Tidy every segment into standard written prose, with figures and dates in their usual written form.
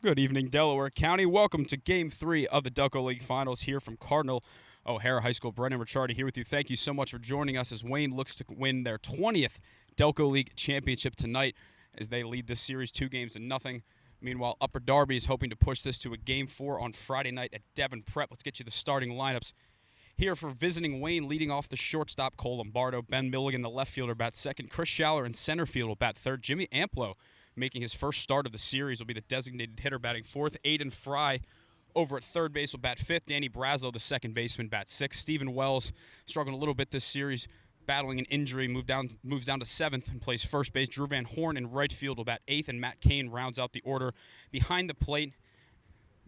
Good evening, Delaware County. Welcome to Game 3 of the Delco League Finals here from Cardinal O'Hara High School. Brendan Ricciardi here with you. Thank you so much for joining us as Wayne looks to win their 20th Delco League championship tonight as they lead this series 2-0. Meanwhile, Upper Darby is hoping to push this to a Game 4 on Friday night at Devon Prep. Let's get you the starting lineups. Here for visiting Wayne, leading off the shortstop, Cole Lombardo. Ben Milligan, the left fielder, bat second. Chris Schaller in center field will bat third. Jimmy Amplo, making his first start of the series, will be the designated hitter batting fourth. Aiden Fry over at third base will bat fifth. Danny Braslow, the second baseman, bat sixth. Stephen Wells, struggling a little bit this series, battling an injury, moves down to seventh and plays first base. Drew Van Horn in right field will bat eighth, and Matt Kane rounds out the order behind the plate,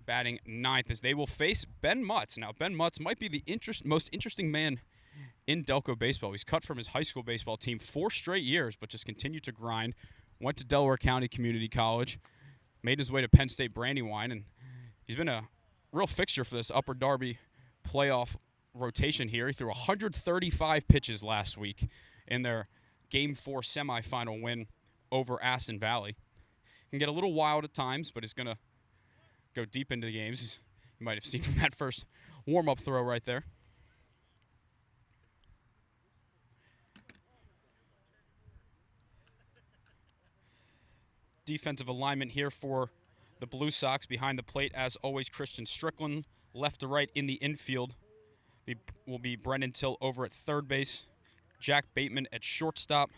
batting ninth, as they will face Ben Mutz. Now, Ben Mutz might be the most interesting man in Delco baseball. He's cut from his high school baseball team 4 straight years, but just continued to grind. Went to Delaware County Community College, made his way to Penn State Brandywine, and he's been a real fixture for this Upper Darby playoff rotation here. He threw 135 pitches last week in their Game 4 semifinal win over Aston Valley. Can get a little wild at times, but he's going to go deep into the games. You might have seen from that first warm-up throw right there. Defensive alignment here for the Blue Sox. Behind the plate, as always, Christian Strickland. Left to right in the infield will be Brendan Till over at third base. Jack Bateman at shortstop.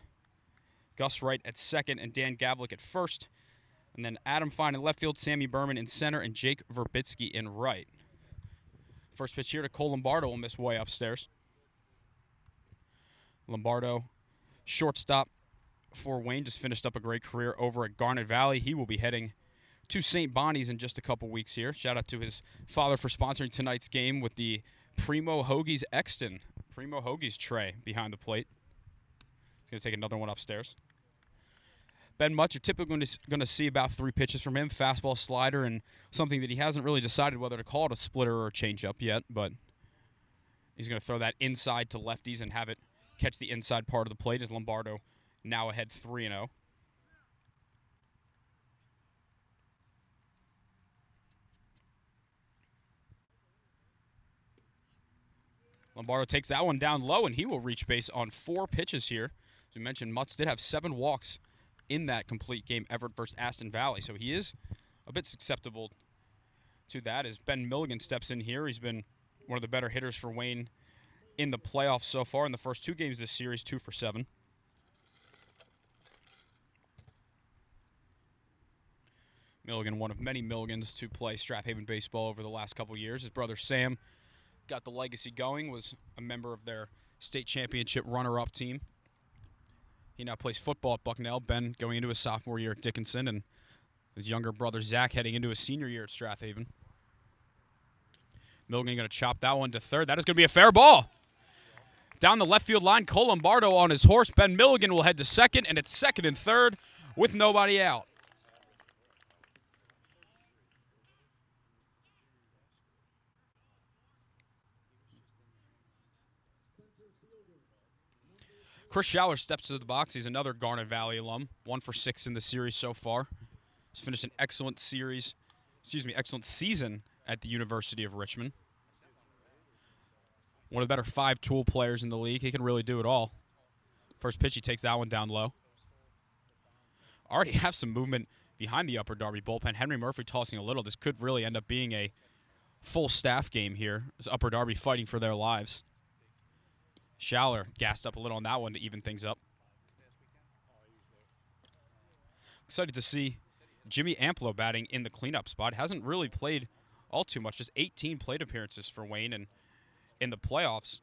Gus Wright at second, and Dan Gavlik at first. And then Adam Fine in left field, Sammy Berman in center, and Jake Verbitsky in right. First pitch here to Cole Lombardo will miss way upstairs. Lombardo, shortstop for Wayne, just finished up a great career over at Garnet Valley. He will be heading to St. Bonnie's in just a couple weeks here. Shout out to his father for sponsoring tonight's game with the Primo Hoagies Exton. Primo Hoagies tray behind the plate. He's going to take another one upstairs. Ben Mutz, you're typically going to see about 3 pitches from him, fastball, slider, and something that he hasn't really decided whether to call it a splitter or a changeup yet, but he's going to throw that inside to lefties and have it catch the inside part of the plate as Lombardo now ahead 3-0. Lombardo takes that one down low, and he will reach base on 4 pitches here. As we mentioned, Mutz did have 7 walks in that complete game, Everett versus Aston Valley, so he is a bit susceptible to that as Ben Milligan steps in here. He's been one of the better hitters for Wayne in the playoffs so far. In the first 2 games this series, 2 for 7. Milligan, one of many Milligans to play Strathaven baseball over the last couple years. His brother Sam got the legacy going, was a member of their state championship runner-up team. He now plays football at Bucknell. Ben going into his sophomore year at Dickinson, and his younger brother Zach heading into his senior year at Strathaven. Milligan going to chop that one to third. That is going to be a fair ball. Down the left field line, Cole Lombardo on his horse. Ben Milligan will head to second, and it's second and third with nobody out. Chris Schaller steps to the box. He's another Garnet Valley alum, 1 for 6 in the series so far. He's finished an excellent season at the University of Richmond. One of the better 5-tool players in the league. He can really do it all. First pitch, he takes that one down low. Already have some movement behind the Upper Darby bullpen. Henry Murphy tossing a little. This could really end up being a full staff game here. As Upper Darby fighting for their lives. Schaller gassed up a little on that one to even things up. Excited to see Jimmy Amplo batting in the cleanup spot. Hasn't really played all too much, just 18 plate appearances for Wayne, and in the playoffs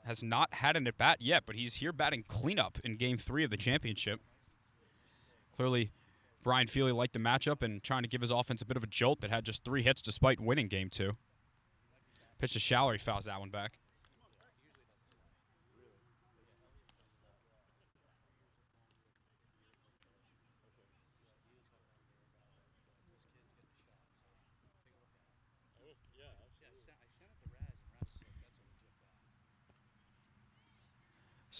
has not had an at-bat yet, but he's here batting cleanup in Game 3 of the championship. Clearly, Brian Feely liked the matchup and trying to give his offense a bit of a jolt that had just 3 hits despite winning Game 2. Pitch to Schaller, he fouls that one back.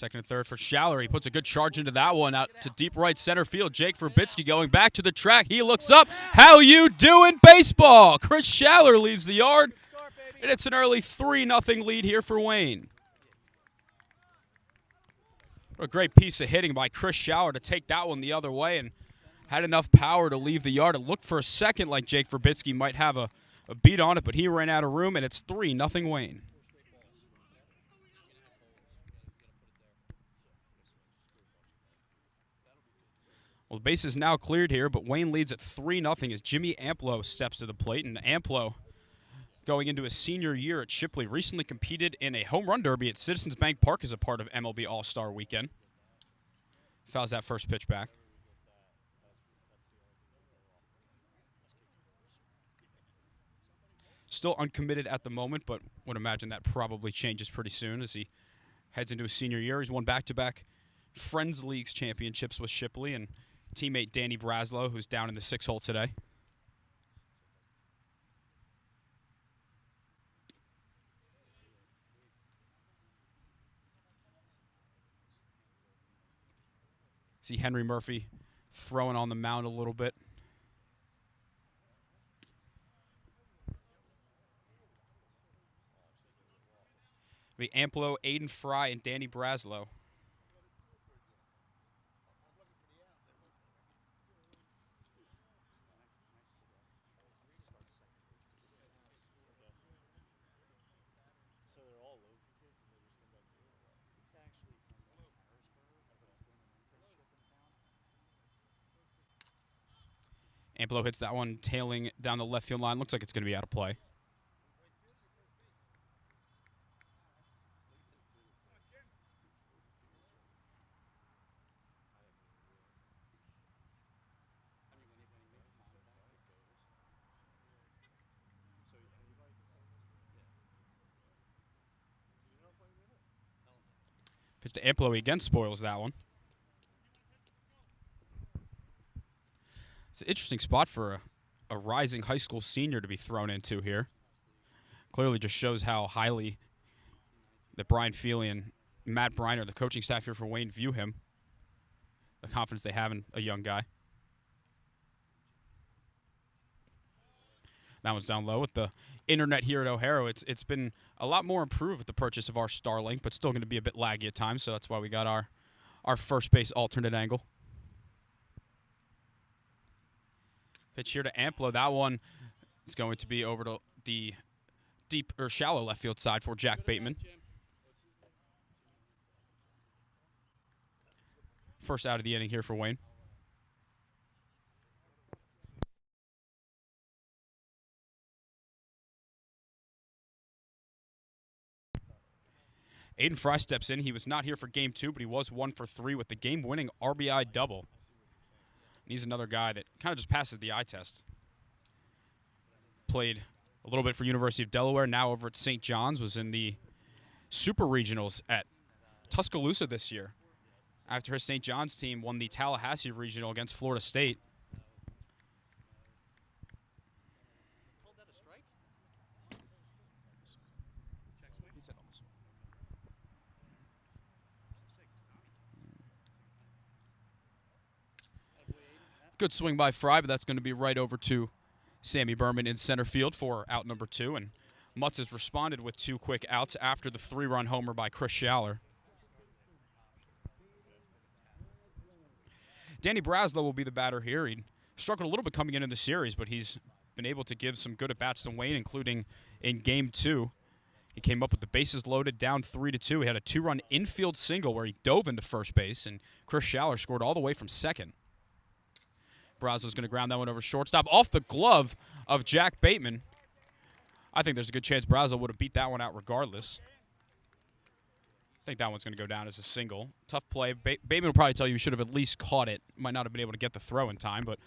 Second and third for Schaller. He puts a good charge into that one out to deep right center field. Jake Verbitsky going back to the track. He looks up. How you doing, baseball? Chris Schaller leaves the yard, and it's an early 3-0 lead here for Wayne. What a great piece of hitting by Chris Schaller to take that one the other way, and had enough power to leave the yard. It looked for a second like Jake Verbitsky might have a beat on it, but he ran out of room, and it's 3-0 Wayne. Well, the base is now cleared here, but Wayne leads at 3-0 as Jimmy Amplo steps to the plate. And Amplo, going into his senior year at Shipley, recently competed in a home run derby at Citizens Bank Park as a part of MLB All-Star Weekend. Fouls that first pitch back. Still uncommitted at the moment, but would imagine that probably changes pretty soon as he heads into his senior year. He's won back-to-back Friends Leagues championships with Shipley and teammate Danny Braslow, who's down in the 6-hole today. See Henry Murphy throwing on the mound a little bit. Be Amplo, Aiden Fry, and Danny Braslow. Amplo hits that one tailing down the left field line. Looks like it's going to be out of play. Pitch to Amplo again, spoils that one. It's an interesting spot for a rising high school senior to be thrown into here. Clearly just shows how highly that Brian Feely and Matt Briner, the coaching staff here for Wayne, view him. The confidence they have in a young guy. That one's down low with the internet here at O'Hara. It's been a lot more improved with the purchase of our Starlink, but still going to be a bit laggy at times, so that's why we got our first base alternate angle. Pitch here to Amplo. That one is going to be over to the deep or shallow left field side for Jack Bateman. First out of the inning here for Wayne. Aiden Fry steps in. He was not here for Game 2, but he was 1 for 3 with the game-winning RBI double. And he's another guy that kind of just passes the eye test. Played a little bit for University of Delaware, now over at St. John's, was in the Super Regionals at Tuscaloosa this year. After his St. John's team won the Tallahassee Regional against Florida State. Good swing by Fry, but that's going to be right over to Sammy Berman in center field for out number 2. And Mutz has responded with 2 quick outs after the 3-run homer by Chris Schaller. Danny Braslow will be the batter here. He struggled a little bit coming into the series, but he's been able to give some good at-bats to Wayne, including in Game 2. He came up with the bases loaded, down 3-2. He had a 2-run infield single where he dove into first base, and Chris Schaller scored all the way from second. Braslow's going to ground that one over shortstop off the glove of Jack Bateman. I think there's a good chance Braslow would have beat that one out regardless. I think that one's going to go down as a single. Tough play. Bateman will probably tell you he should have at least caught it. Might not have been able to get the throw in time, but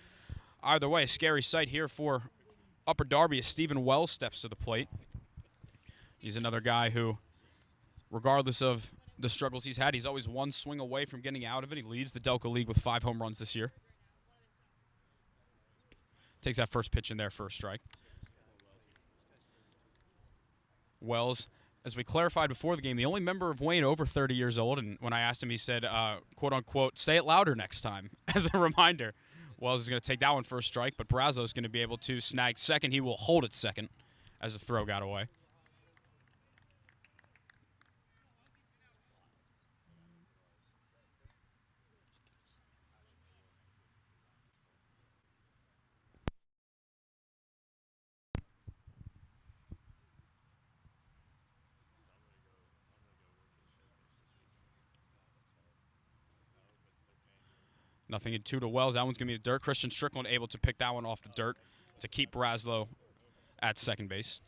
either way, a scary sight here for Upper Darby as Stephen Wells steps to the plate. He's another guy who, regardless of the struggles he's had, he's always one swing away from getting out of it. He leads the Delco League with 5 home runs this year. Takes that first pitch in there for a strike. Wells as we clarified before the game, the only member of Wayne over 30 years old. And when I asked him, he said, quote unquote, say it louder next time as a reminder. Wells is going to take that one for a strike, but Brazos is going to be able to snag second. He will hold it second as the throw got away. Nothing in two to Wells. That one's going to be the dirt. Christian Strickland able to pick that one off the dirt to keep Braslow at second base.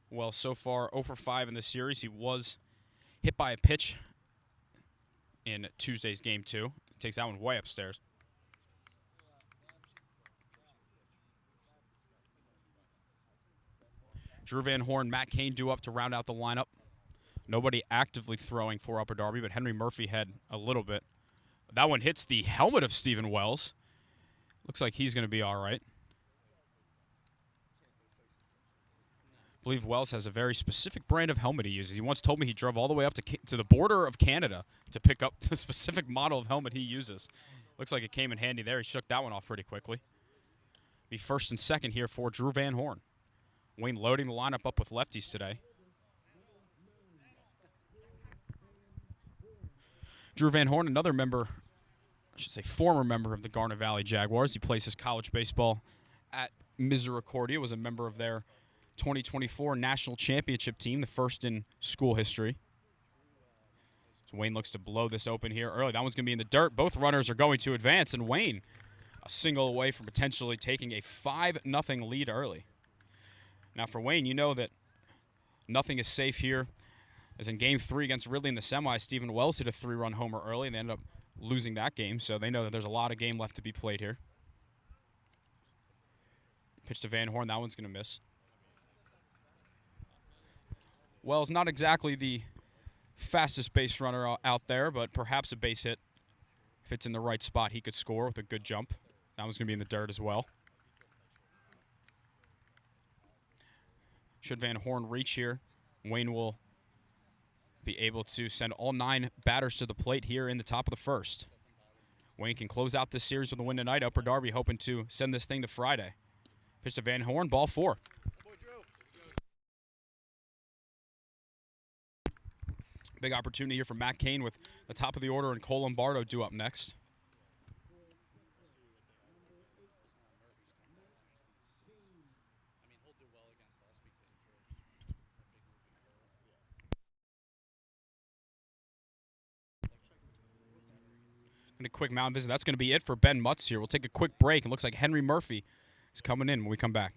Well, so far 0 for 5 in this series. He was hit by a pitch in Tuesday's game 2. Takes that one way upstairs. Drew Van Horn, Matt Cain due up to round out the lineup. Nobody actively throwing for Upper Darby, but Henry Murphy had a little bit. That one hits the helmet of Stephen Wells. Looks like he's going to be all right. I believe Wells has a very specific brand of helmet he uses. He once told me he drove all the way up to the border of Canada to pick up the specific model of helmet he uses. Looks like it came in handy there. He shook that one off pretty quickly. Be first and second here for Drew Van Horn. Wayne loading the lineup up with lefties today. Drew Van Horn, another member, I should say former member of the Garnet Valley Jaguars. He plays his college baseball at Misericordia, was a member of their 2024 national championship team, the first in school history. So Wayne looks to blow this open here early. That one's going to be in the dirt. Both runners are going to advance, and Wayne a single away from potentially taking a 5-0 lead early. Now for Wayne, you know that nothing is safe here. As in Game 3 against Ridley in the semis, Stephen Wells hit a 3-run homer early, and they ended up losing that game, so they know that there's a lot of game left to be played here. Pitch to Van Horn. That one's going to miss. Wells, not exactly the fastest base runner out there, but perhaps a base hit. If it's in the right spot, he could score with a good jump. That one's going to be in the dirt as well. Should Van Horn reach here, Wayne will be able to send all 9 batters to the plate here in the top of the first. Wayne can close out this series with a win tonight. Upper Darby hoping to send this thing to Friday. Pitch to Van Horn, ball 4. Big opportunity here for Matt Cain with the top of the order and Cole Lombardo due up next. And a quick mound visit. That's going to be it for Ben Mutz here. We'll take a quick break. It looks like Henry Murphy is coming in when we come back.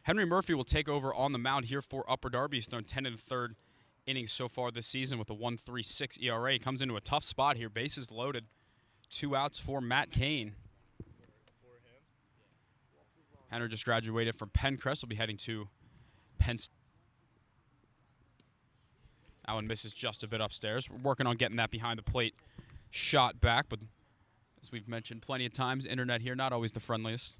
Henry Murphy will take over on the mound here for Upper Darby. He's thrown 10 in the third innings so far this season with a 1.36 ERA. He comes into a tough spot here. Bases loaded. 2 outs for Matt Cain. Henry just graduated from Penncrest. Will be heading to Penn State. That one misses just a bit upstairs. We're working on getting that behind the plate shot back, but as we've mentioned plenty of times, internet here not always the friendliest.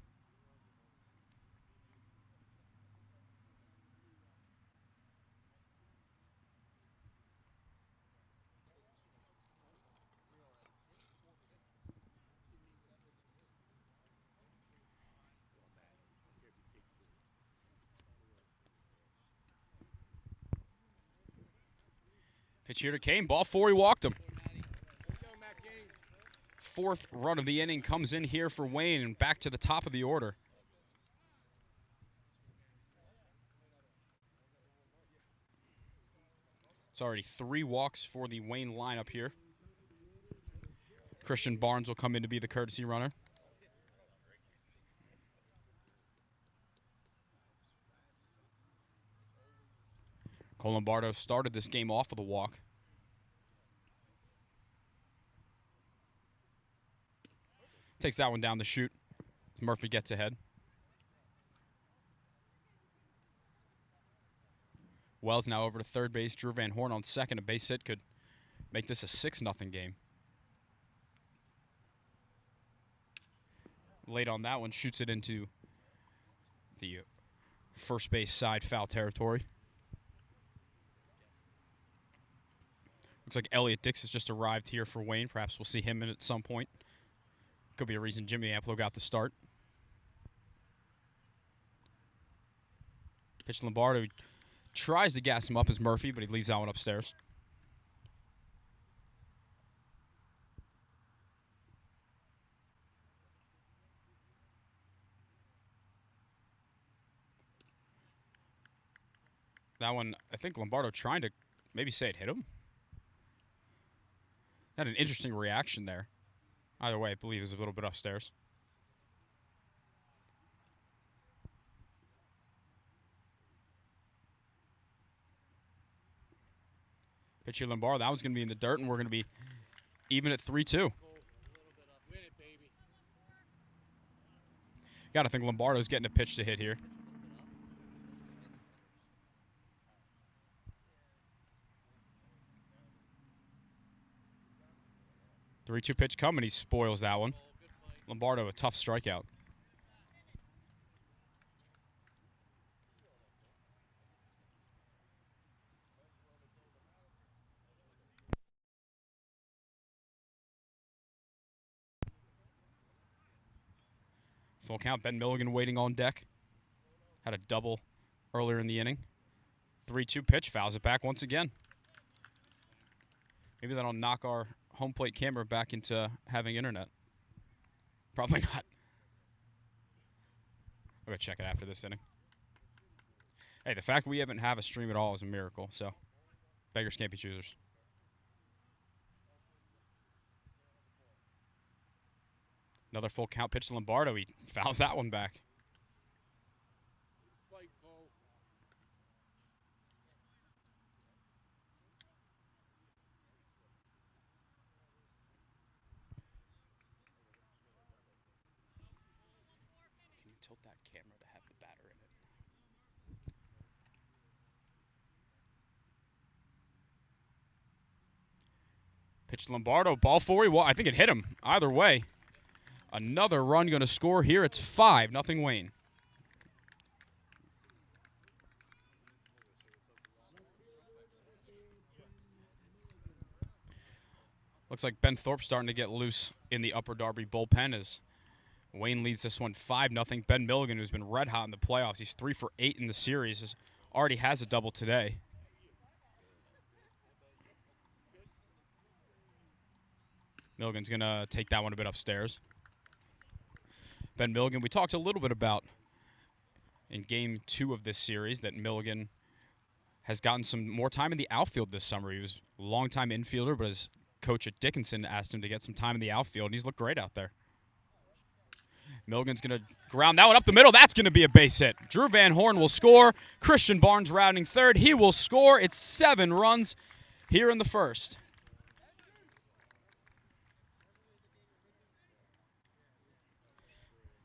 Pitch here to Cain. Ball 4, he walked him. Fourth run of the inning comes in here for Wayne, and back to the top of the order. It's already 3 walks for the Wayne lineup here. Christian Barnes will come in to be the courtesy runner. Cole Lombardo started this game off with a walk. Takes that one down the chute. Murphy gets ahead. Wells now over to third base. Drew Van Horn on second. A base hit could make this a 6-0 game. Late on that one, shoots it into the first base side foul territory. Looks like Elliot Dix has just arrived here for Wayne. Perhaps we'll see him in at some point. Could be a reason Jimmy Amplo got the start. Pitch Lombardo tries to gas him up as Murphy, but he leaves that one upstairs. That one, I think Lombardo trying to maybe say it hit him. Had an interesting reaction there. Either way, I believe it was a little bit upstairs. Pitch here, Lombardo. That one's going to be in the dirt, and we're going to be even at 3-2. Got to think Lombardo's getting a pitch to hit here. The 3-2 pitch coming, he spoils that one. Lombardo, a tough strikeout. Full count, Ben Milligan waiting on deck. Had a double earlier in the inning. 3-2 pitch, fouls it back once again. Maybe that'll knock our home plate camera back into having internet. Probably not. I'll go check it after this inning. Hey, the fact we haven't have a stream at all is a miracle, so beggars can't be choosers. Another full count pitch to Lombardo. He fouls that one back. Tilt that camera to have the batter in it. Pitch Lombardo, ball 4. Well, I think it hit him. Either way, another run going to score here. It's 5-0 Wayne. Looks like Ben Thorpe starting to get loose in the Upper Darby bullpen as Wayne leads this one 5-0. Ben Milligan, who's been red hot in the playoffs, he's 3 for 8 in the series, already has a double today. Milligan's going to take that one a bit upstairs. Ben Milligan, we talked a little bit about in Game 2 of this series that Milligan has gotten some more time in the outfield this summer. He was a long-time infielder, but his coach at Dickinson asked him to get some time in the outfield, and he's looked great out there. Milligan's going to ground that one up the middle. That's going to be a base hit. Drew Van Horn will score. Christian Barnes rounding third. He will score. It's 7 runs here in the first.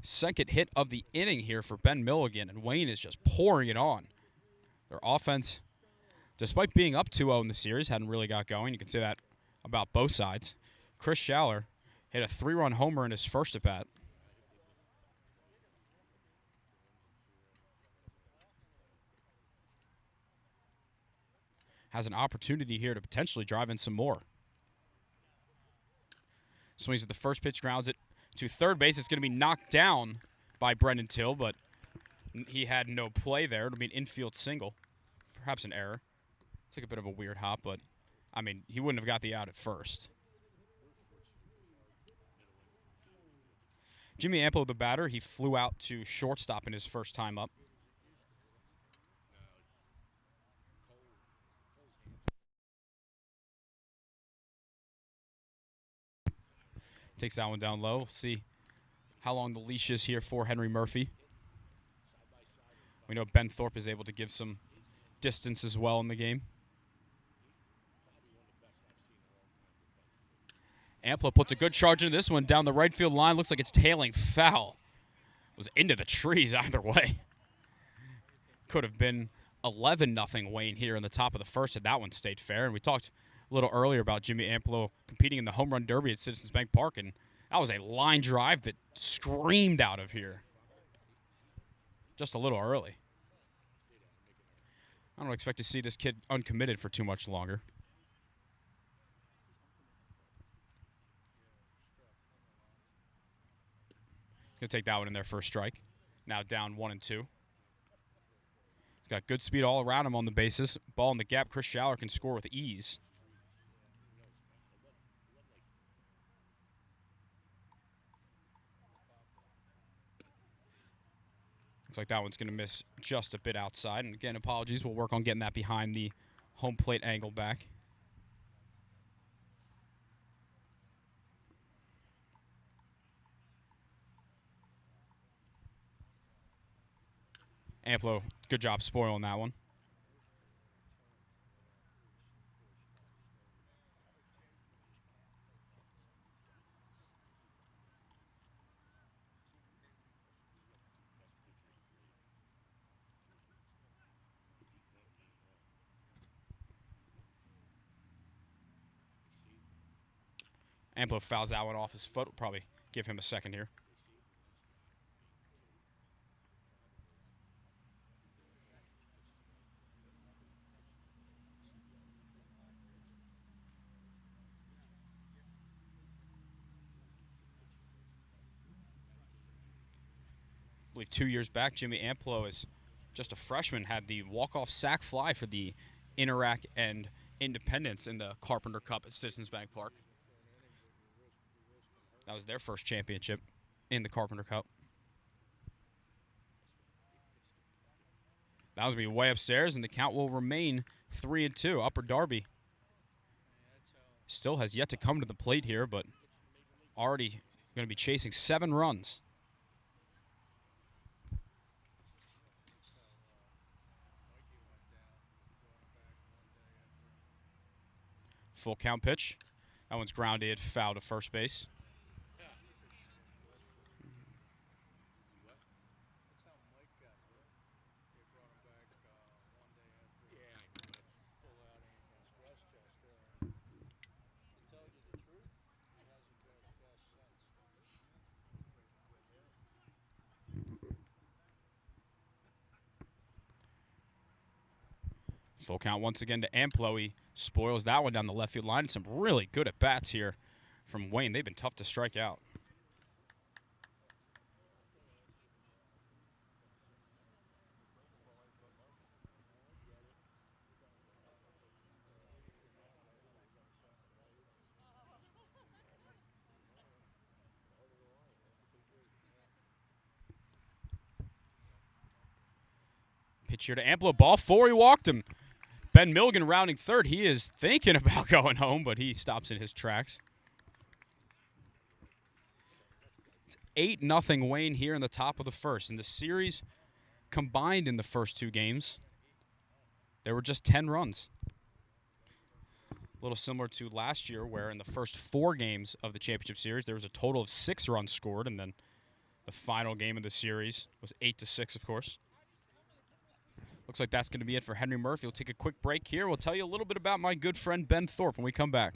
Second hit of the inning here for Ben Milligan, and Wayne is just pouring it on. Their offense, despite being up 2-0 in the series, hadn't really got going. You can say that about both sides. Chris Schaller hit a 3-run homer in his first at-bat. Has an opportunity here to potentially drive in some more. Swings at the first pitch, grounds it to third base. It's going to be knocked down by Brendan Till, but he had no play there. It'll be an infield single. Perhaps an error. Took a bit of a weird hop, but, I mean, he wouldn't have got the out at first. Jimmy Amplo, the batter, he flew out to shortstop in his first time up. Takes that one down low. See how long the leash is here for Henry Murphy. We know Ben Thorpe is able to give some distance as well in the game. Amplo puts a good charge into this one down the right field line. Looks like it's tailing foul. It was into the trees either way. Could have been 11-0 Wayne here in the top of the first, and that one stayed fair. And we talked a little earlier about Jimmy Amplo competing in the home run derby at Citizens Bank Park, and that was a line drive that screamed out of here. Just a little early. I don't expect to see this kid uncommitted for too much longer. He's going to take that one in there for a strike. Now down 1-2. He's got good speed all around him on the bases. Ball in the gap. Chris Schaller can score with ease. Looks like that one's going to miss just a bit outside. And again, apologies. We'll work on getting that behind the home plate angle back. Amplo, good job spoiling that one. Amplo fouls that one off his foot. We'll probably give him a second here. I believe 2 years back, Jimmy Amplo, as just a freshman, had the walk-off sac fly for the Interac and Independence in the Carpenter Cup at Citizens Bank Park. That was their first championship in the Carpenter Cup. That was going to be way upstairs, and the count will remain 3-2. Upper Darby still has yet to come to the plate here, but already going to be chasing 7 runs. Full count pitch. That one's grounded, foul to first base. Full count once again to Amplo. He spoils that one down the left field line. Some really good at-bats here from Wayne. They've been tough to strike out. Pitch here to Amplo. Ball 4. He walked him. Ben Milligan rounding third. He is thinking about going home, but he stops in his tracks. 8-0 Wayne here in the top of the first. In the series combined in the first two games, there were just 10 runs. A little similar to last year, where in the first 4 games of the championship series, there was a total of 6 runs scored, and then the final game of the series was 8-6, of course. Looks like that's going to be it for Henry Murphy. We'll take a quick break here. We'll tell you a little bit about my good friend Ben Thorpe when we come back.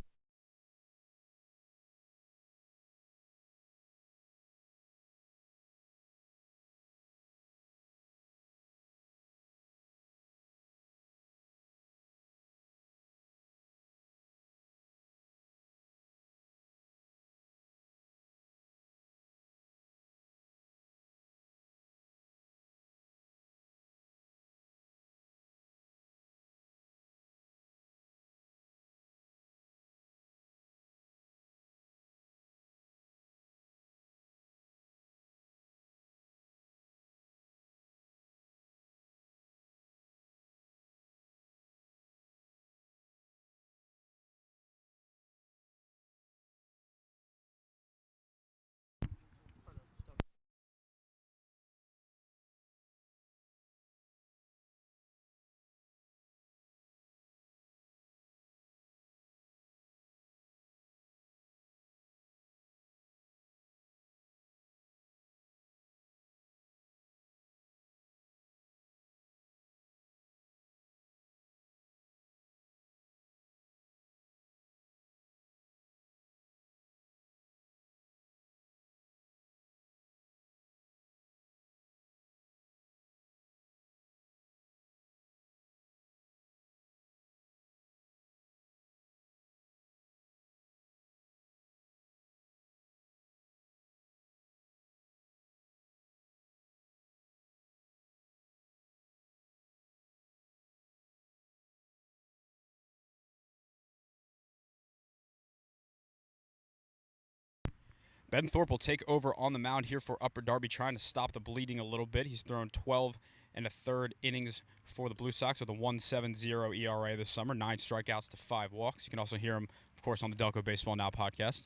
Ben Thorpe will take over on the mound here for Upper Darby, trying to stop the bleeding a little bit. He's thrown 12 1/3 innings for the Blue Sox with a 1.70 ERA this summer, 9 strikeouts to 5 walks. You can also hear him, of course, on the Delco Baseball Now podcast.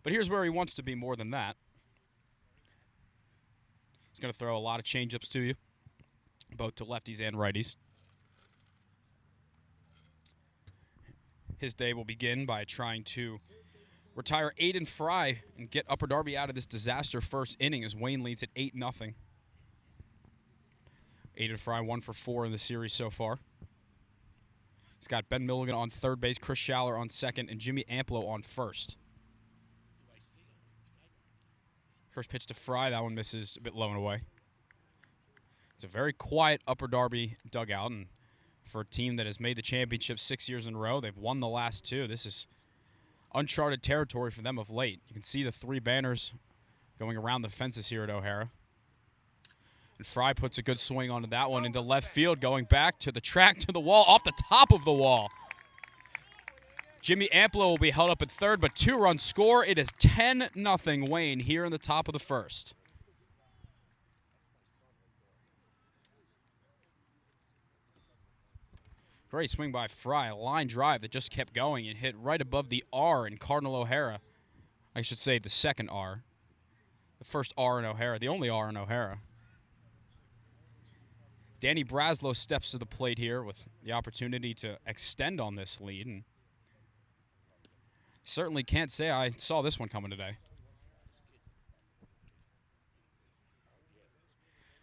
But here's where he wants to be more than that. He's going to throw a lot of changeups to you, both to lefties and righties. His day will begin by trying to retire Aiden Fry and get Upper Darby out of this disaster first inning as Wayne leads at 8-0. Aiden Fry 1 for 4 in the series so far. He's got Ben Milligan on third base, Chris Schaller on second, and Jimmy Amplo on first. First pitch to Fry, that one misses a bit low and away. It's a very quiet Upper Darby dugout, and for a team that has made the championship 6 years in a row, they've won the last 2. This is uncharted territory for them of late. You can see the 3 banners going around the fences here at O'Hara. And Fry puts a good swing onto that one into left field, going back to the track, to the wall, off the top of the wall. Jimmy Amplo will be held up at third, but 2-run score. It is 10-0 Wayne here in the top of the first. Great swing by Fry, a line drive that just kept going and hit right above the R in Cardinal O'Hara. I should say the second R. The first R in O'Hara, the only R in O'Hara. Danny Braslow steps to the plate here with the opportunity to extend on this lead. And certainly can't say I saw this one coming today.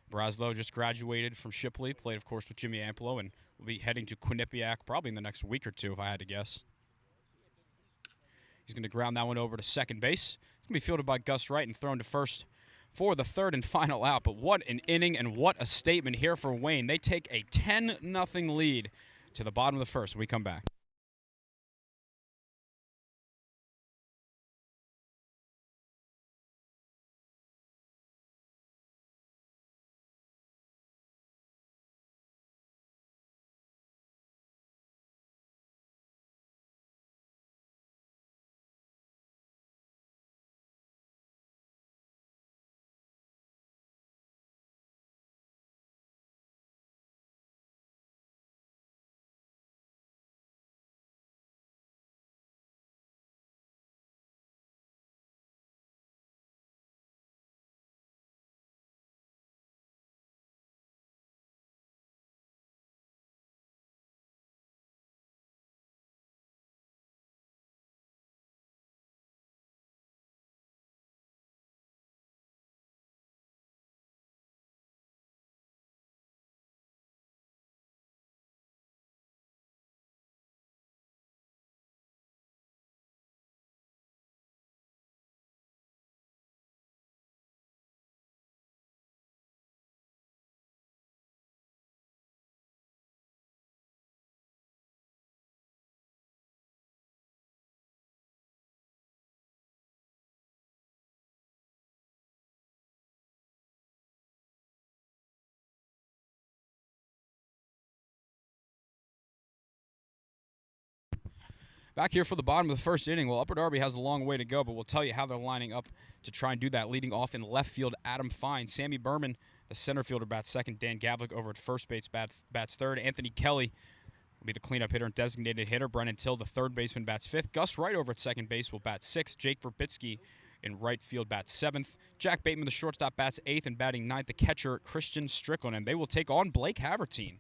Braslow just graduated from Shipley, played, of course, with Jimmy Amplo, and will be heading to Quinnipiac probably in the next week or 2, if I had to guess. He's going to ground that one over to second base. It's going to be fielded by Gus Wright and thrown to first for the third and final out. But what an inning and what a statement here for Wayne. They take a 10-0 lead to the bottom of the first when we come back. Back here for the bottom of the first inning. Well, Upper Darby has a long way to go, but we'll tell you how they're lining up to try and do that. Leading off in left field, Adam Fine. Sammy Berman, the center fielder, bats second. Dan Gavlik over at first base bats third. Anthony Kelly will be the cleanup hitter and designated hitter. Brennan Till, the third baseman, bats fifth. Gus Wright over at second base will bat sixth. Jake Verbitsky in right field bats seventh. Jack Bateman, the shortstop, bats eighth, and batting ninth, the catcher, Christian Strickland. And they will take on Blake Havertine.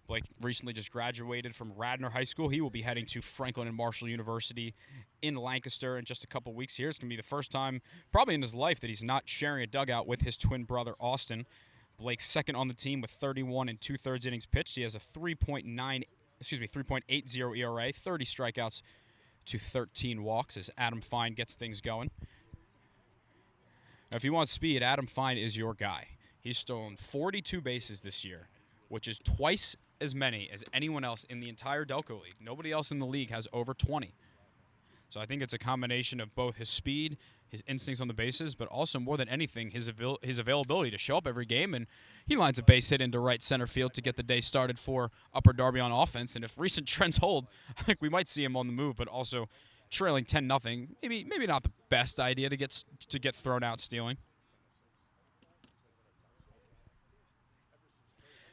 Blake recently just graduated from Radnor High School. He will be heading to Franklin and Marshall University in Lancaster in just a couple weeks here. It's going to be the first time probably in his life that he's not sharing a dugout with his twin brother, Austin. Blake's second on the team with 31 and 2/3 innings pitched. He has a 3.80 ERA, 30 strikeouts to 13 walks as Adam Fine gets things going. Now, if you want speed, Adam Fine is your guy. He's stolen 42 bases this year, which is twice as many as anyone else in the entire Delco League. Nobody else in the league has over 20. So I think it's a combination of both his speed, his instincts on the bases, but also more than anything, his availability to show up every game. And he lines a base hit into right center field to get the day started for Upper Darby on offense. And if recent trends hold, I think we might see him on the move, but also trailing 10-0. Maybe not the best idea to get thrown out stealing.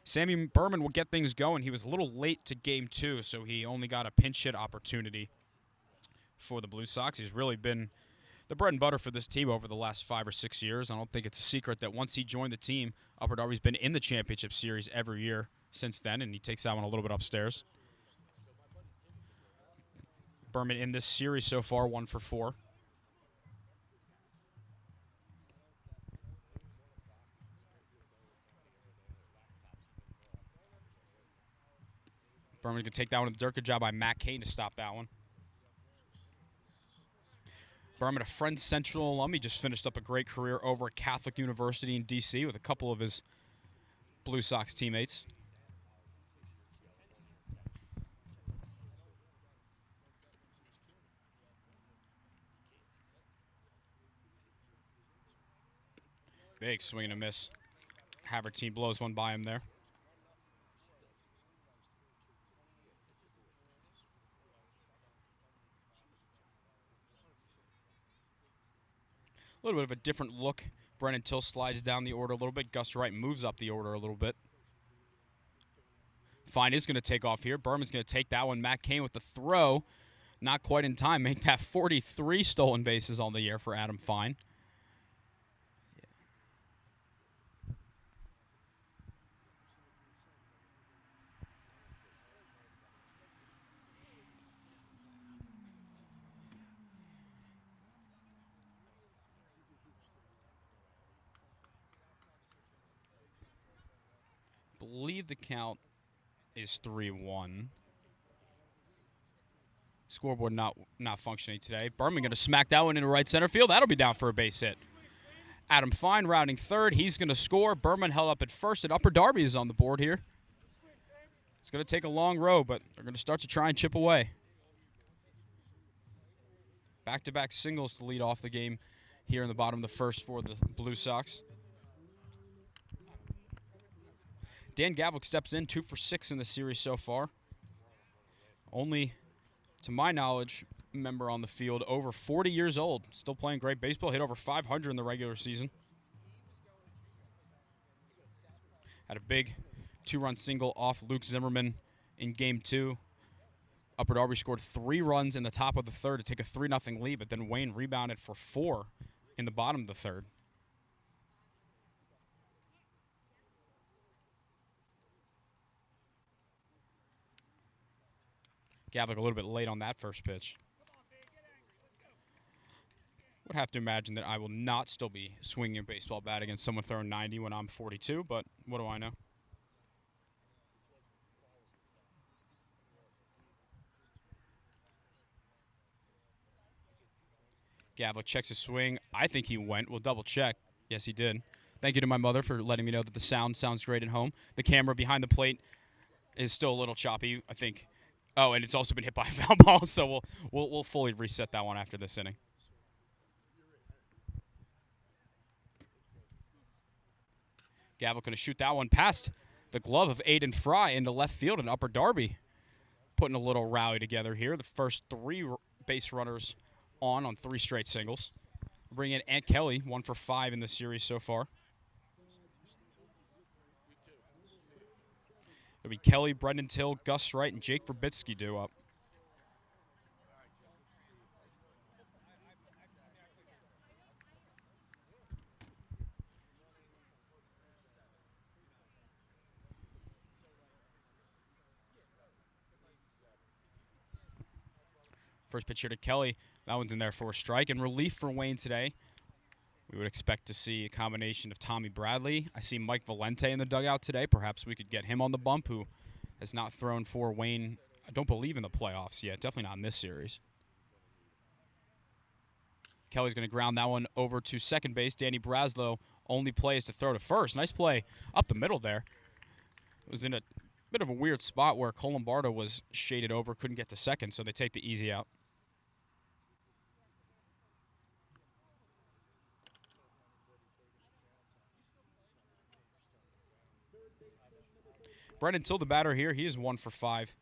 Sammy Berman will get things going. He was a little late to game 2, so he only got a pinch hit opportunity for the Blue Sox. He's really been the bread and butter for this team over the last 5 or 6 years. I don't think it's a secret that once he joined the team, Upper Darby's been in the championship series every year since then, and he takes that one a little bit upstairs. Berman in this series so far, 1 for 4. Berman can take that one to the dirt. Good job by Matt Kane to stop that one. Berman, a Friends Central alum. He just finished up a great career over at Catholic University in D.C. with a couple of his Blue Sox teammates. Big swing and a miss. Havertine blows one by him there. A little bit of a different look. Brennan Till slides down the order a little bit. Gus Wright moves up the order a little bit. Fine is going to take off here. Berman's going to take that one. Matt Kane with the throw. Not quite in time. Make that 43 stolen bases on the year for Adam Fine. I believe the count is 3-1. Scoreboard not functioning today. Berman going to smack that one into right center field. That'll be down for a base hit. Adam Fine rounding third. He's going to score. Berman held up at first, and Upper Darby is on the board here. It's going to take a long row, but they're going to start to try and chip away. Back-to-back singles to lead off the game here in the bottom of the first for the Blue Sox. Dan Gavlik steps in, 2 for 6 in the series so far. Only, to my knowledge, member on the field over 40 years old. Still playing great baseball. Hit over 500 in the regular season. Had a big 2-run single off Luke Zimmerman in Game 2. Upper Darby scored 3 runs in the top of the third to take a 3-0 lead, but then Wayne rebounded for 4 in the bottom of the third. Gavlik a little bit late on that first pitch. Would have to imagine that I will not still be swinging a baseball bat against someone throwing 90 when I'm 42, but what do I know? Gavlik checks his swing. I think he went. We'll double check. Yes, he did. Thank you to my mother for letting me know that the sound sounds great at home. The camera behind the plate is still a little choppy, I think. Oh, and it's also been hit by a foul ball, so we'll fully reset that one after this inning. Gavlik going to shoot that one past the glove of Aiden Fry into left field in Upper Darby. putting a little rally together here. The first 3 base runners on 3 straight singles. Bring in Aunt Kelly, 1 for 5 in the series so far. It'll be Kelly, Brendan Till, Gus Wright, and Jake Verbitsky due up. First pitch here to Kelly. That one's in there for a strike. And relief for Wayne today. We would expect to see a combination of Tommy Bradley. I see Mike Valente in the dugout today. Perhaps we could get him on the bump, who has not thrown for Wayne, I don't believe, in the playoffs yet. Definitely not in this series. Kelly's going to ground that one over to second base. Danny Braslow only plays to throw to first. Nice play up the middle there. It was in a bit of a weird spot where Colombardo was shaded over, couldn't get to second, so they take the easy out. Brendan Till, the batter here, he is 1 for 5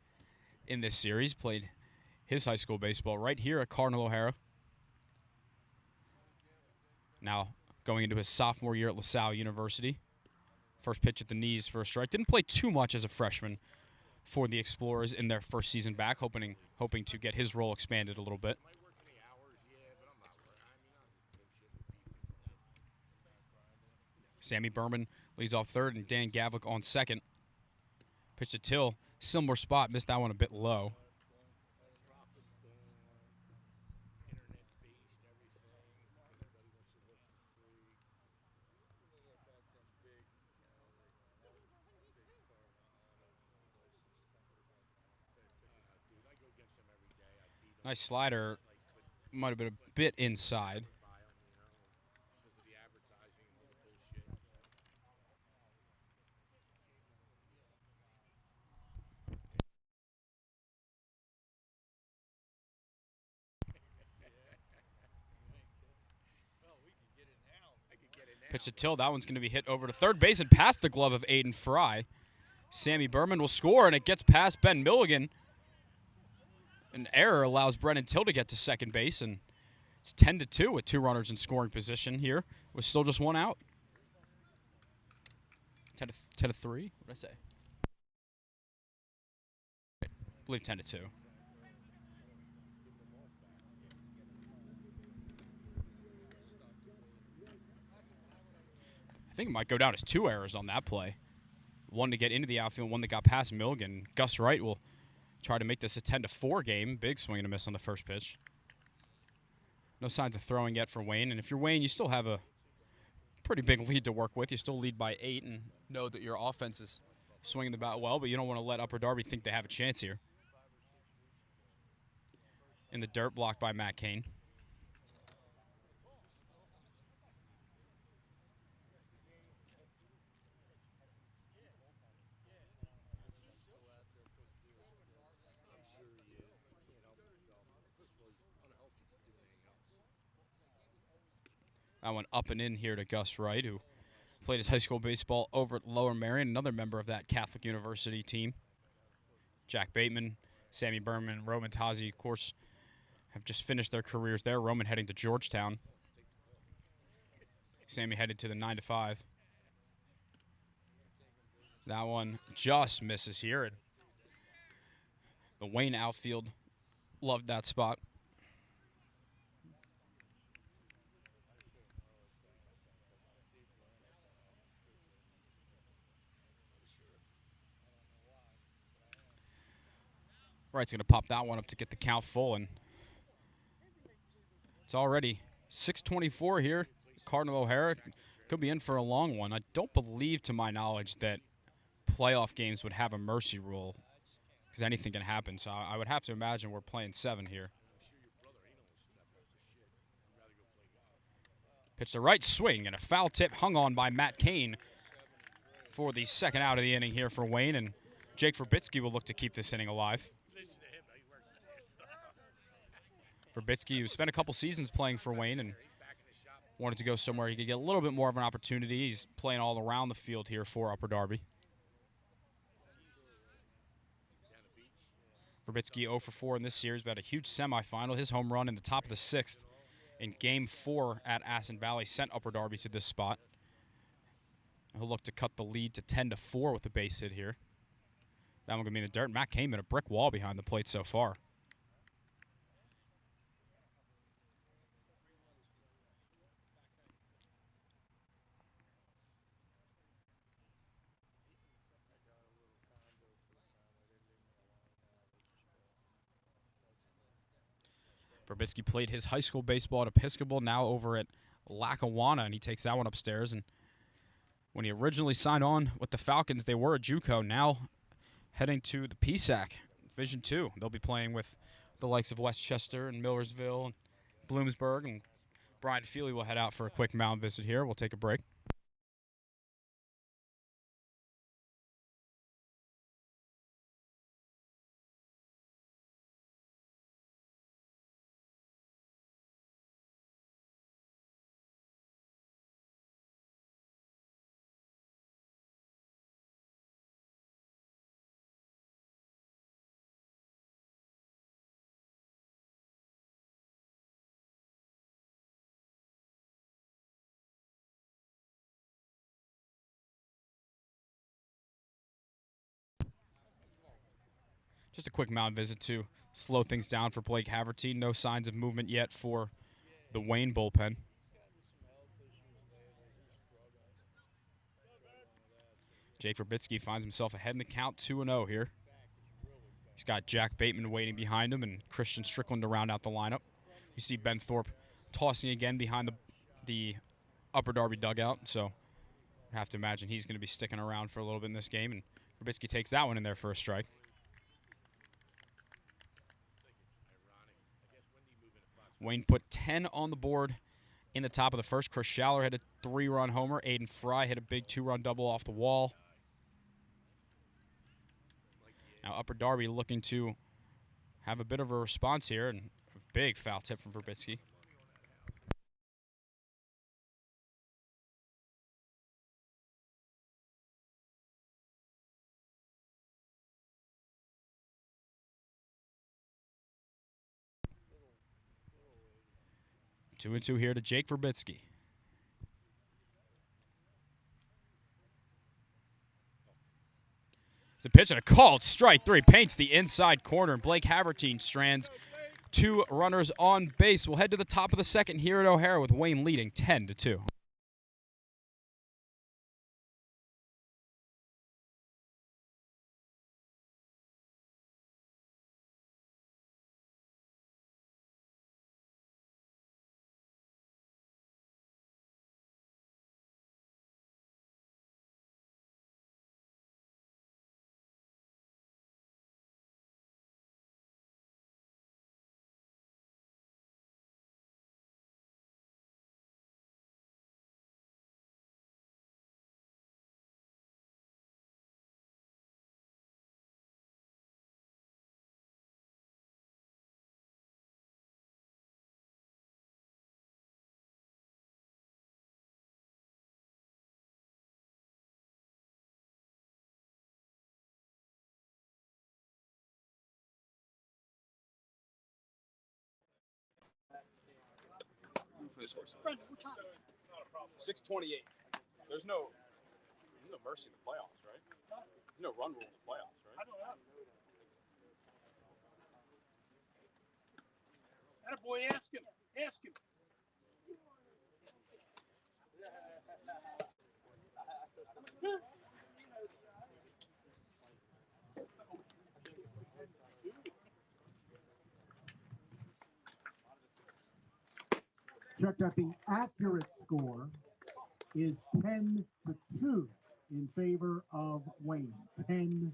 in this series. Played his high school baseball right here at Cardinal O'Hara. Now going into his sophomore year at LaSalle University. First pitch at the knees for a strike. Didn't play too much as a freshman for the Explorers in their first season back, hoping to get his role expanded a little bit. Sammy Berman leads off third, and Dan Gavlik on second. Pitch to Till, similar spot, missed that one a bit low. Nice slider, might have been a bit inside. Pitch to Till, that one's going to be hit over to third base and past the glove of Aiden Fry. Sammy Berman will score, and it gets past Ben Milligan. An error allows Brendan Till to get to second base, and it's 10-2 with 2 runners in scoring position here, with still just 1 out. 10-3, what did I say? I believe 10-2. I think it might go down as 2 errors on that play. One to get into the outfield, one that got past Milligan. Gus Wright will try to make this a 10-4 game. Big swing and a miss on the first pitch. No signs of throwing yet for Wayne. And if you're Wayne, you still have a pretty big lead to work with. You still lead by 8 and know that your offense is swinging the bat well, but you don't want to let Upper Darby think they have a chance here. In the dirt, blocked by Matt Kane. That one up and in here to Gus Wright, who played his high school baseball over at Lower Merion, another member of that Catholic University team. Jack Bateman, Sammy Berman, Roman Tazi, of course, have just finished their careers there. Roman heading to Georgetown. Sammy headed to the 9-5. That one just misses here. And the Wayne outfield loved that spot. Wright's going to pop that one up to get the count full, and it's already 6:24 here. Cardinal O'Hara could be in for a long one. I don't believe, to my knowledge, that playoff games would have a mercy rule, because anything can happen. So I would have to imagine we're playing 7 here. Pitch to right, swing, and a foul tip hung on by Matt Kane for the second out of the inning here for Wayne, and Jake Verbitsky will look to keep this inning alive. Verbitsky, who spent a couple seasons playing for Wayne and wanted to go somewhere he could get a little bit more of an opportunity. He's playing all around the field here for Upper Darby. Verbitsky 0 for 4 in this series, but had a huge semifinal. His home run in the top of the 6th in Game 4 at Aston Valley sent Upper Darby to this spot. He'll look to cut the lead to 10-4 with a base hit here. That one going to be in the dirt. Matt came in a brick wall behind the plate so far. Verbitsky played his high school baseball at Episcopal, now over at Lackawanna, and he takes that one upstairs. And when he originally signed on with the Falcons, they were a JUCO. Now heading to the PSAC Division II. They'll be playing with the likes of Westchester and Millersville and Bloomsburg, and Brian Feely will head out for a quick mound visit here. We'll take a break. Just a quick mound visit to slow things down for Blake Haverty. No signs of movement yet for the Wayne bullpen. Jake Verbitsky finds himself ahead in the count, 2-0 here. He's got Jack Bateman waiting behind him and Christian Strickland to round out the lineup. You see Ben Thorpe tossing again behind the Upper Darby dugout, so I have to imagine he's going to be sticking around for a little bit in this game, and Verbitsky takes that one in there for a strike. Wayne put 10 on the board in the top of the first. Chris Schaller hit a 3-run homer. Aiden Fry hit a big 2-run double off the wall. Now Upper Darby looking to have a bit of a response here, and a big foul tip from Verbitsky. Two and two here to Jake Verbitsky. It's a pitch and a called strike three. Paints the inside corner. Blake Haverty strands 2 runners on base. We'll head to the top of the second here at O'Hara with Wayne leading 10-2. This horse. 628. There's no mercy in the playoffs, right? There's no run rule in the playoffs, right? I don't know. Attaboy, ask him. Ask him. Check that the accurate score is 10-2 in favor of Wayne. 10-2.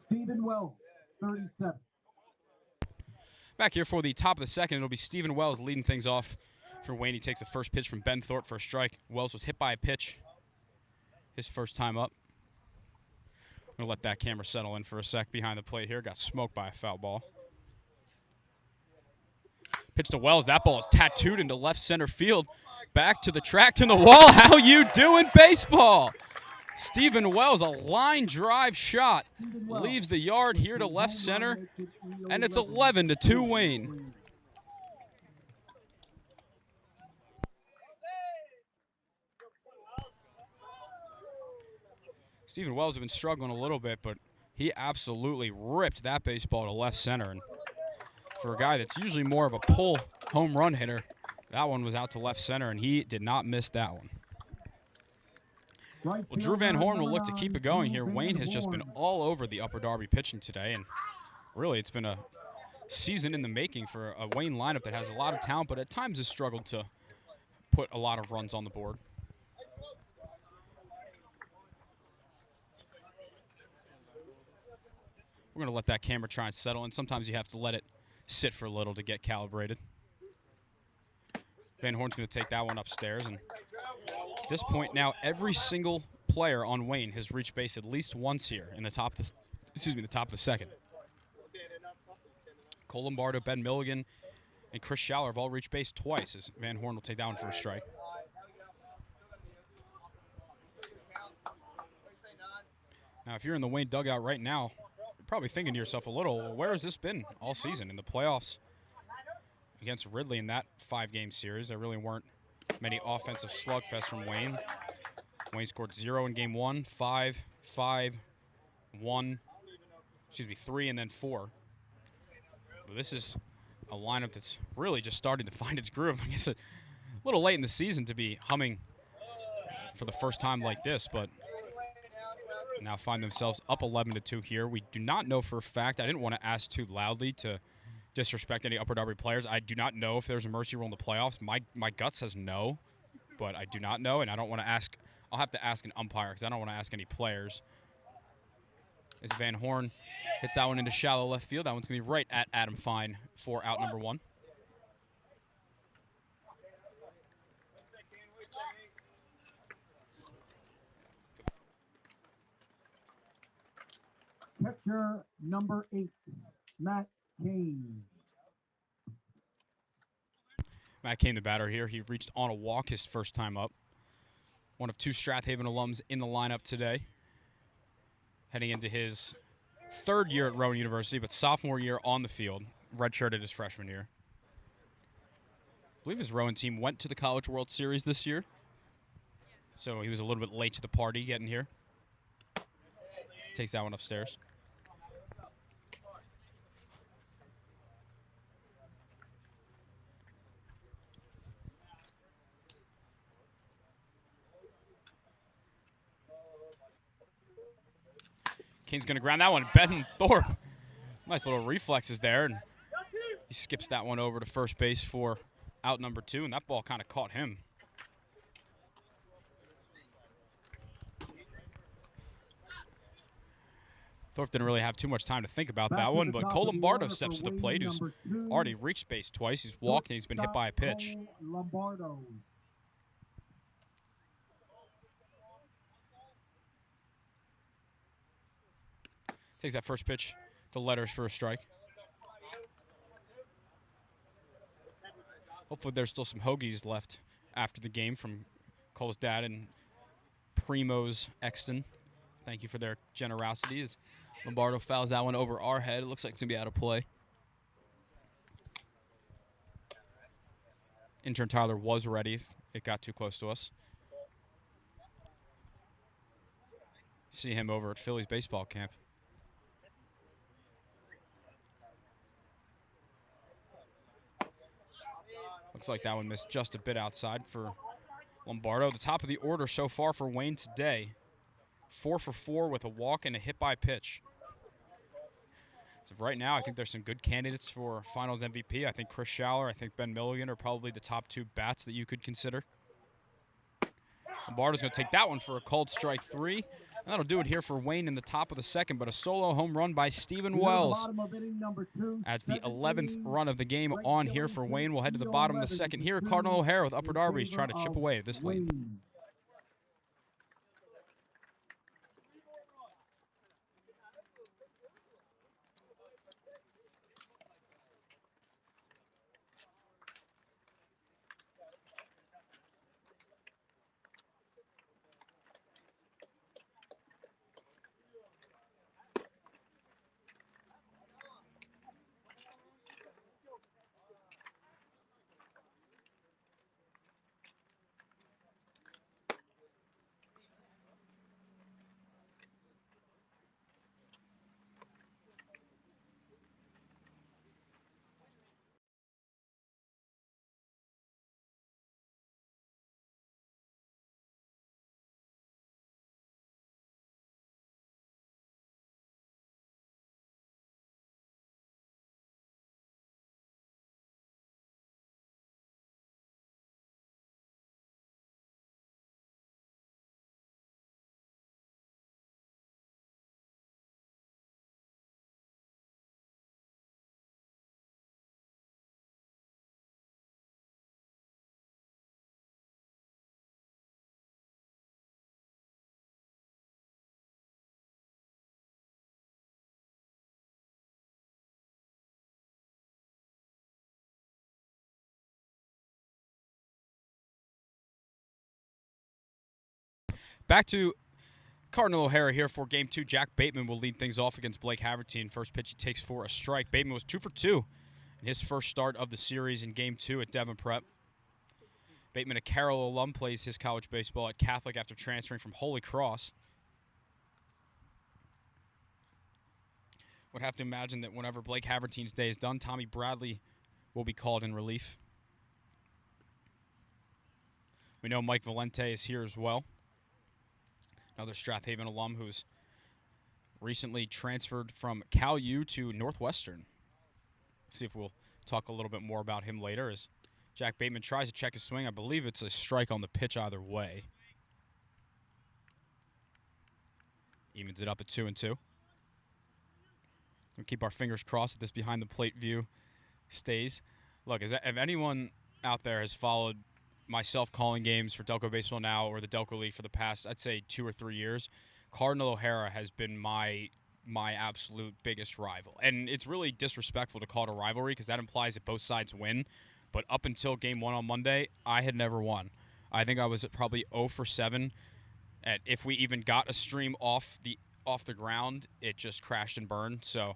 Stephen Wells, 37. Back here for the top of the second, it'll be Stephen Wells leading things off for Wayne. He takes the first pitch from Ben Thorpe for a strike. Wells was hit by a pitch. his first time up. I'm going to let that camera settle in for a sec behind the plate here. Got smoked by a foul ball. Pitch to Wells. That ball is tattooed into left center field. Back to the track, to the wall. How you doing, baseball? Stephen Wells, a line drive shot. Leaves the yard here to left center. And it's 11-2 Wayne. Stephen Wells has been struggling a little bit, but he absolutely ripped that baseball to left center. And for a guy that's usually more of a pull home run hitter, that one was out to left center, and he did not miss that one. Well, Drew Van Horn will look to keep it going here. Wayne has just been all over the Upper Darby pitching today, and really it's been a season in the making for a Wayne lineup that has a lot of talent, but at times has struggled to put a lot of runs on the board. We're going to let that camera try and settle, and sometimes you have to let it sit for a little to get calibrated. Van Horn's going to take that one upstairs, and at this point now, every single player on Wayne has reached base at least once here in the top of the top of the second. Cole Lombardo, Ben Milligan, and Chris Schaller have all reached base twice, as Van Horn will take that one for a strike. Now, if you're in the Wayne dugout right now, you're probably thinking to yourself a little, well, where has this been all season in the playoffs? Against Ridley in that 5-game series, there really weren't many offensive slugfests from Wayne. Wayne scored 0 in game 1, 5, 5, 1, 3, and then 4. But this is a lineup that's really just starting to find its groove. I guess a little late in the season to be humming for the first time like this, but now find themselves up 11-2 here. We do not know for a fact. I didn't want to ask too loudly to disrespect any Upper Darby players. I do not know if there's a mercy rule in the playoffs. My gut says no, but I do not know, and I don't want to ask. I'll have to ask an umpire because I don't want to ask any players. As Van Horn hits that one into shallow left field, that one's going to be right at Adam Fine for out number 1. Catcher number 8, Matt Kane. Matt Kane, the batter here. He reached on a walk his first time up. One of 2 Strathaven alums in the lineup today. Heading into his 3rd year at Rowan University, but sophomore year on the field. Redshirted his freshman year. I believe his Rowan team went to the College World Series this year. So he was a little bit late to the party getting here. Takes that one upstairs. Kane's going to ground that one. Ben Thorpe. Nice little reflexes there. And he skips that one over to first base for out number 2, and that ball kind of caught him. Thorpe didn't really have too much time to think about that one, but Cole Lombardo steps to the plate, who's already reached base twice. He's walking. He's been hit by a pitch. Takes that first pitch to letters for a strike. Hopefully there's still some hoagies left after the game from Cole's dad and Primo's Exton. Thank you for their generosity as Lombardo fouls that one over our head. It looks like it's going to be out of play. Intern Tyler was ready if it got too close to us. See him over at Phillies baseball camp. Looks like that one missed just a bit outside for Lombardo. The top of the order so far for Wayne today. 4 for 4 with a walk and a hit by pitch. So right now, I think there's some good candidates for Finals MVP. I think Chris Schaller, I think Ben Milligan are probably the top 2 bats that you could consider. Lombardo's going to take that one for a called strike 3. And that'll do it here for Wayne in the top of the second, but a solo home run by Stephen Wells adds the 11th run of the game on here for Wayne. We'll head to the bottom of the second here. Cardinal O'Hara with Upper Darby is trying to chip away at this lead. Back to Cardinal O'Hara here for Game 2. Jack Bateman will lead things off against Blake Havertine. First pitch he takes for a strike. Bateman was 2 for 2 in his first start of the series in Game 2 at Devon Prep. Bateman, a Carroll alum, plays his college baseball at Catholic after transferring from Holy Cross. Would have to imagine that whenever Blake Havertine's day is done, Tommy Bradley will be called in relief. We know Mike Valente is here as well. Another Strathaven alum who's recently transferred from Cal U to Northwestern. See if we'll talk a little bit more about him later as Jack Bateman tries to check his swing. I believe it's a strike on the pitch either way. Evens it up at 2-2. We'll keep our fingers crossed that this behind the plate view stays. Look, if anyone out there has followed myself calling games for Delco Baseball Now or the Delco League for the past, I'd say 2 or 3 years, Cardinal O'Hara has been my absolute biggest rival. And it's really disrespectful to call it a rivalry because that implies that both sides win. But up until Game 1 on Monday, I had never won. I think I was at probably 0 for 7. If we even got a stream off the ground, it just crashed and burned. So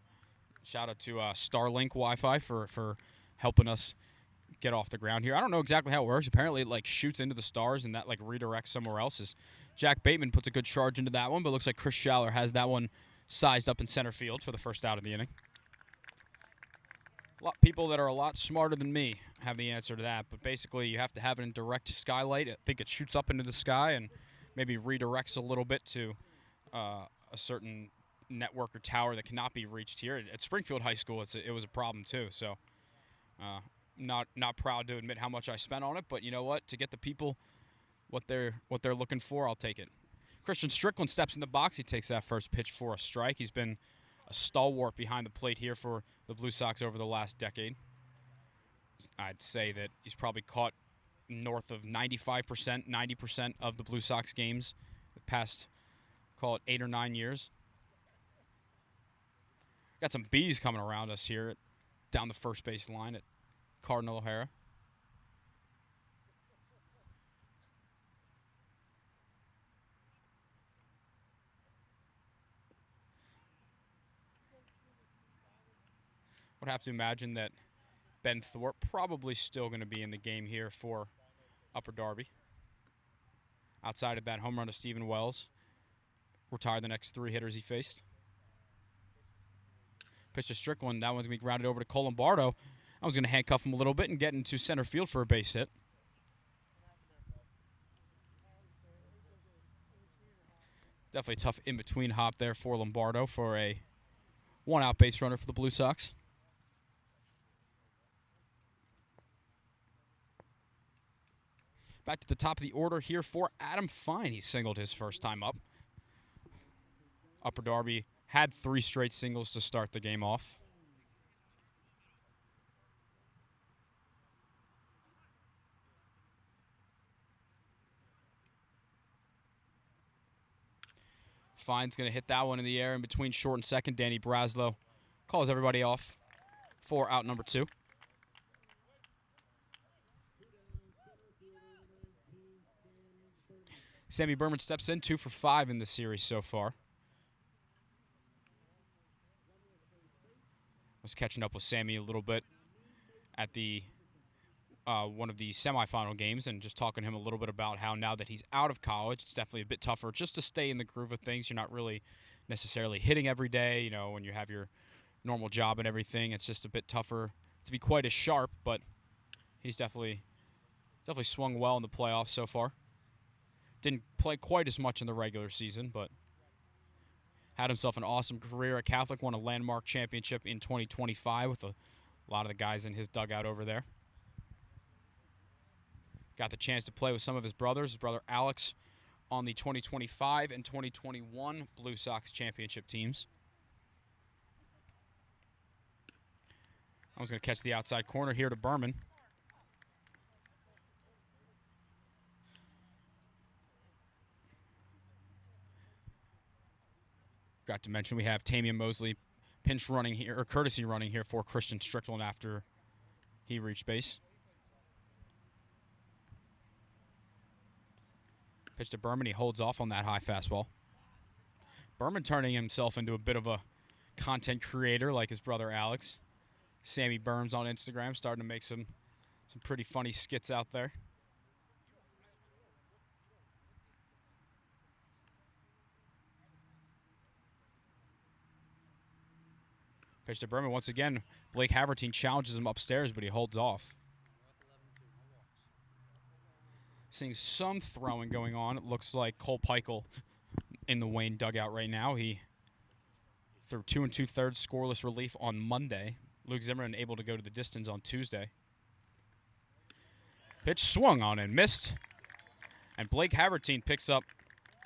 shout out to Starlink Wi-Fi for helping us get off the ground here. I don't know exactly how it works. Apparently it shoots into the stars and that redirects somewhere else. As Jack Bateman puts a good charge into that one, but it looks like Chris Schaller has that one sized up in center field for the first out of the inning. People that are a lot smarter than me have the answer to that, but basically you have to have it in direct skylight. I think it shoots up into the sky and maybe redirects a little bit to a certain network or tower that cannot be reached here. At Springfield High School, it was a problem too, so not proud to admit how much I spent on it, but you know what? To get the people what they're looking for, I'll take it. Christian Strickland steps in the box. He takes that first pitch for a strike. He's been a stalwart behind the plate here for the Blue Sox over the last decade. I'd say that he's probably caught north of 95%, 90% of the Blue Sox games the past, call it 8 or 9 years. Got some bees coming around us here down the first base line at Cardinal O'Hara. Would have to imagine that Ben Thorpe probably still going to be in the game here for Upper Darby. Outside of that home run to Stephen Wells, retired the next 3 hitters he faced. Pitch to Strickland. That one's going to be grounded over to Colombardo. I was going to handcuff him a little bit and get into center field for a base hit. Definitely a tough in-between hop there for Lombardo for a 1-out base runner for the Blue Sox. Back to the top of the order here for Adam Fine. He singled his first time up. Upper Darby had 3 straight singles to start the game off. Fine's going to hit that one in the air in between short and second. Danny Braslow calls everybody off for out number 2. Sammy Berman steps in, 2 for 5 in the series so far. Was catching up with Sammy a little bit at the one of the semifinal games and just talking to him a little bit about how now that he's out of college, it's definitely a bit tougher just to stay in the groove of things. You're not really necessarily hitting every day, you know, when you have your normal job and everything. It's just a bit tougher to be quite as sharp, but he's definitely swung well in the playoffs so far. Didn't play quite as much in the regular season, but had himself an awesome career at Catholic, won a landmark championship in 2025 with a lot of the guys in his dugout over there. Got the chance to play with some of his brothers. His brother Alex on the 2025 and 2021 Blue Sox championship teams. I was going to catch the outside corner here to Berman. Got to mention we have Tamian Mosley pinch running here, or courtesy running here for Christian Strickland after he reached base. Pitch to Berman. He holds off on that high fastball. Berman turning himself into a bit of a content creator like his brother Alex. Sammy Burns on Instagram, starting to make some pretty funny skits out there. Pitch to Berman once again. Blake Havertine challenges him upstairs, but he holds off. Seeing some throwing going on. It looks like Cole Peichel in the Wayne dugout right now. He threw 2 2/3 scoreless relief on Monday. Luke Zimmerman able to go to the distance on Tuesday. Pitch swung on and missed. And Blake Havertine picks up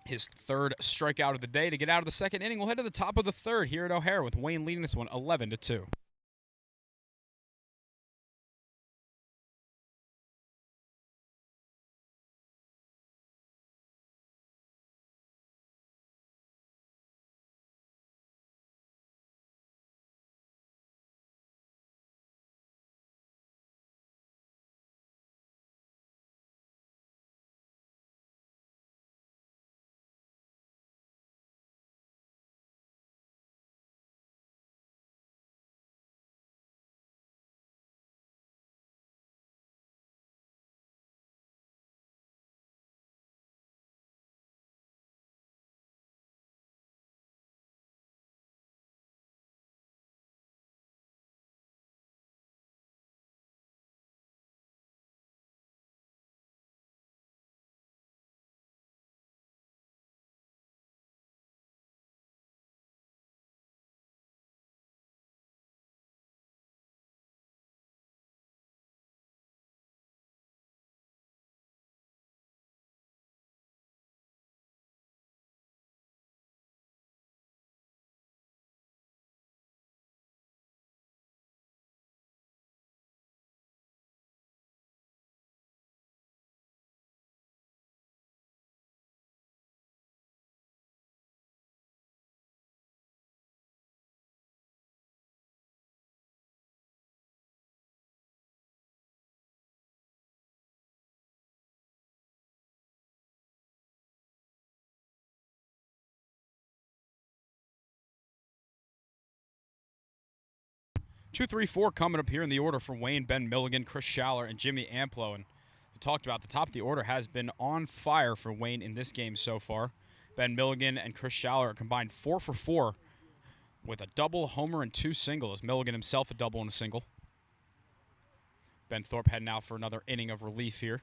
his 3rd strikeout of the day to get out of the 2nd inning. We'll head to the top of the 3rd here at O'Hara with Wayne leading this one 11-2. Two, three, four coming up here in the order for Wayne, Ben Milligan, Chris Schaller, and Jimmy Amplo. And we talked about the top of the order has been on fire for Wayne in this game so far. Ben Milligan and Chris Schaller are combined 4 for 4 with a double, homer, and 2 singles. Milligan himself a double and a single. Ben Thorpe heading out for another inning of relief here.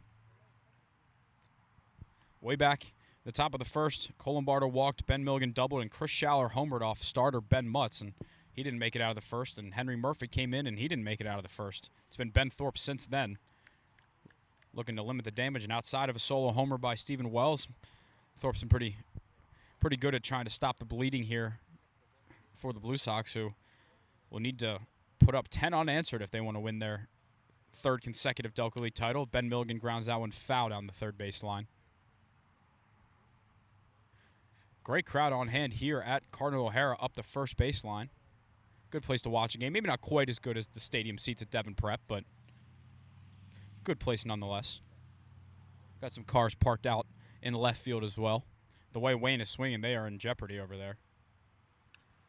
Way back the top of the 1st, Colombardo walked, Ben Milligan doubled, and Chris Schaller homered off starter Ben Mutz. And he didn't make it out of the 1st, and Henry Murphy came in, and he didn't make it out of the 1st. It's been Ben Thorpe since then, looking to limit the damage. And outside of a solo homer by Stephen Wells, Thorpe's been pretty good at trying to stop the bleeding here for the Blue Sox, who will need to put up 10 unanswered if they want to win their 3rd consecutive Delco League title. Ben Milligan grounds that one foul down the 3rd baseline. Great crowd on hand here at Cardinal O'Hara up the 1st baseline. Good place to watch a game. Maybe not quite as good as the stadium seats at Devon Prep, but good place nonetheless. Got some cars parked out in left field as well. The way Wayne is swinging, they are in jeopardy over there.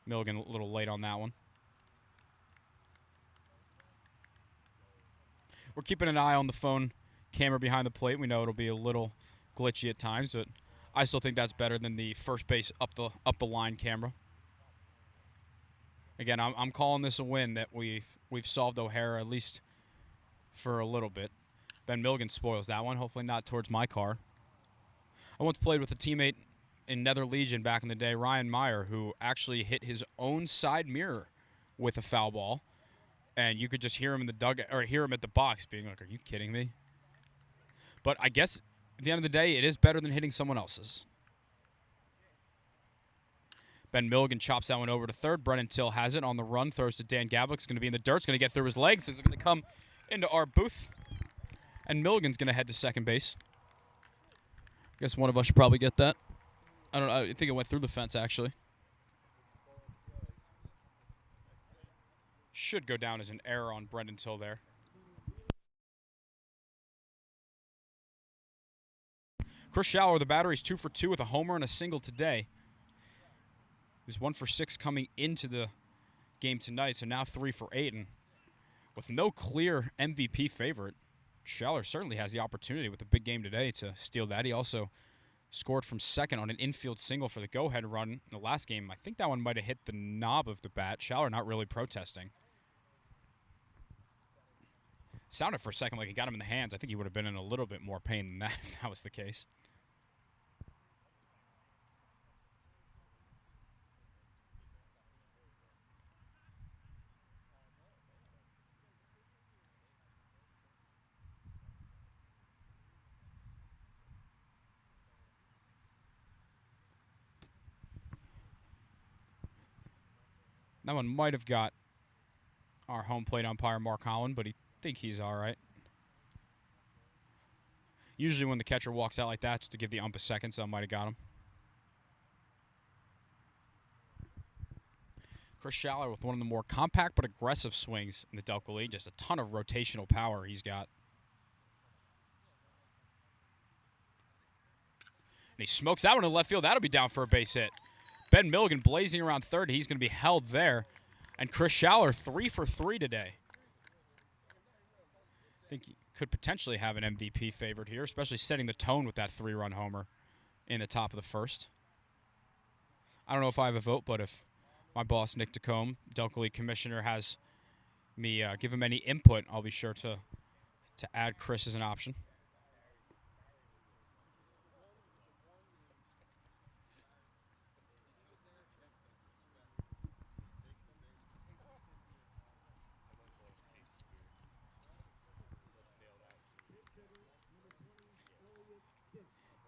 Milligan a little late on that one. We're keeping an eye on the phone camera behind the plate. We know it'll be a little glitchy at times, but I still think that's better than the first base up the line camera. Again, I'm calling this a win that we've solved O'Hara at least for a little bit. Ben Milligan spoils that one, hopefully not towards my car. I once played with a teammate in Nether Legion back in the day, Ryan Meyer, who actually hit his own side mirror with a foul ball, and you could just hear him in the dugout or hear him at the box being like, "Are you kidding me?" But I guess at the end of the day, it is better than hitting someone else's. Ben Milligan chops that one over to 3rd. Brennan Till has it on the run. Throws to Dan Gavlik. It's going to be in the dirt. It's going to get through his legs. It's going to come into our booth. And Milligan's going to head to 2nd base. I guess one of us should probably get that. I don't know. I think it went through the fence, actually. Should go down as an error on Brendan Till there. Chris Schaller, the battery's 2 for 2 with a homer and a single today. He was 1 for 6 coming into the game tonight, so now 3 for 8. And with no clear MVP favorite, Schaller certainly has the opportunity with a big game today to steal that. He also scored from second on an infield single for the go-ahead run in the last game. I think that one might have hit the knob of the bat. Schaller not really protesting. Sounded for a second like he got him in the hands. I think he would have been in a little bit more pain than that if that was the case. That one might have got our home plate umpire, Mark Holland, but I think he's all right. Usually when the catcher walks out like that, just to give the ump a second, so I might have got him. Chris Schaller with one of the more compact but aggressive swings in the Delco League. Just a ton of rotational power he's got. And he smokes that one in left field. That'll be down for a base hit. Ben Milligan blazing around third. He's going to be held there. And Chris Schaller 3 for 3 today. I think he could potentially have an MVP favorite here, especially setting the tone with that 3-run homer in the top of the first. I don't know if I have a vote, but if my boss, Nick DeCombe, Delco League Commissioner, has me give him any input, I'll be sure to add Chris as an option.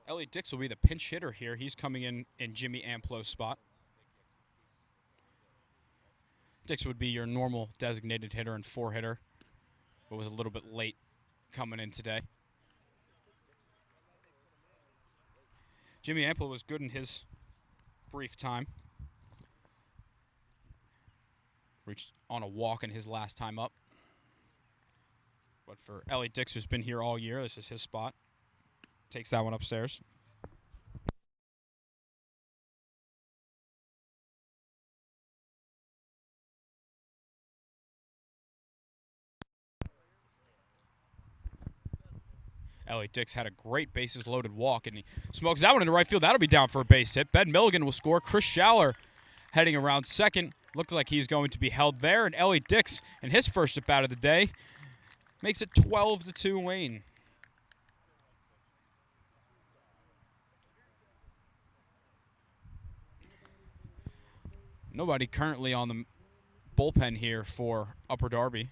Elliot Dix will be the pinch hitter here. He's coming in Jimmy Amplo's spot. Dix would be your normal designated hitter and 4-hitter, but was a little bit late coming in today. Jimmy Amplo was good in his brief time. Reached on a walk in his last time up. But for Elliot Dix, who's been here all year, this is his spot. Takes that one upstairs. Elliot Dix had a great bases-loaded walk, and he smokes that one into right field. That'll be down for a base hit. Ben Milligan will score. Chris Schaller heading around second. Looks like he's going to be held there, and Elliot Dix, in his first at-bat of the day, makes it 12-2 Wayne. Nobody currently on the bullpen here for Upper Darby.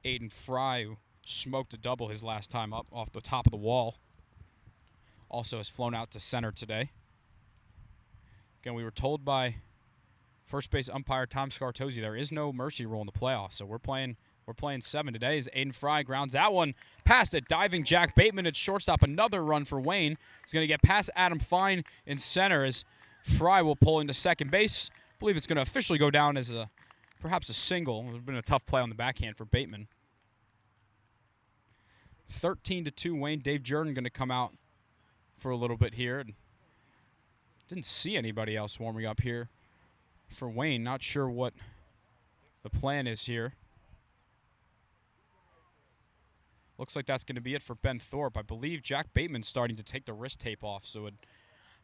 Aiden Fry, who smoked a double his last time up off the top of the wall, also has flown out to center today. Again, we were told by first base umpire Tom Scartozzi there is no mercy rule in the playoffs, so we're playing 7 today. As Aiden Fry grounds that one past it, diving Jack Bateman at shortstop. Another run for Wayne. He's going to get past Adam Fine in center as Fry will pull into second base. I believe it's going to officially go down as perhaps a single. It would have been a tough play on the backhand for Bateman. 13-2 Wayne. Dave Jordan going to come out for a little bit here. Didn't see anybody else warming up here for Wayne. Not sure what the plan is here. Looks like that's going to be it for Ben Thorpe. I believe Jack Bateman's starting to take the wrist tape off, so I'd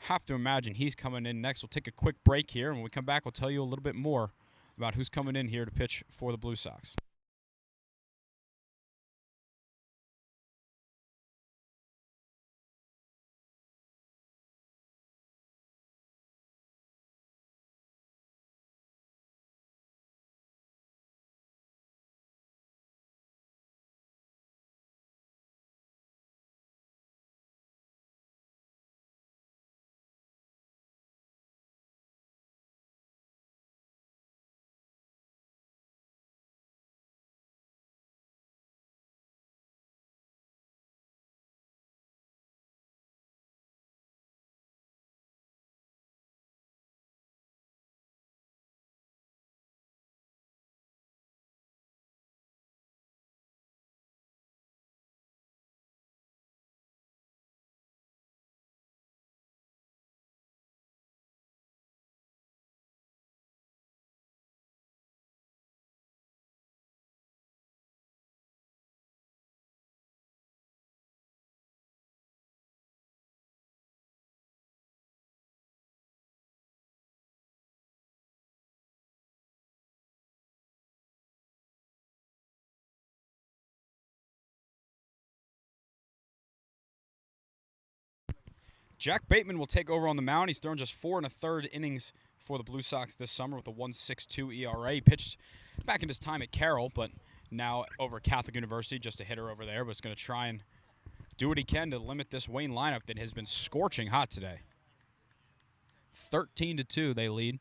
have to imagine he's coming in next. We'll take a quick break here, and when we come back, we'll tell you a little bit more about who's coming in here to pitch for the Blue Sox. Jack Bateman will take over on the mound. He's thrown just 4 1/3 innings for the Blue Sox this summer with a 1.62 ERA. He pitched back in his time at Carroll, but now over at Catholic University, just a hitter over there, but is going to try and do what he can to limit this Wayne lineup that has been scorching hot today. 13-2 they lead.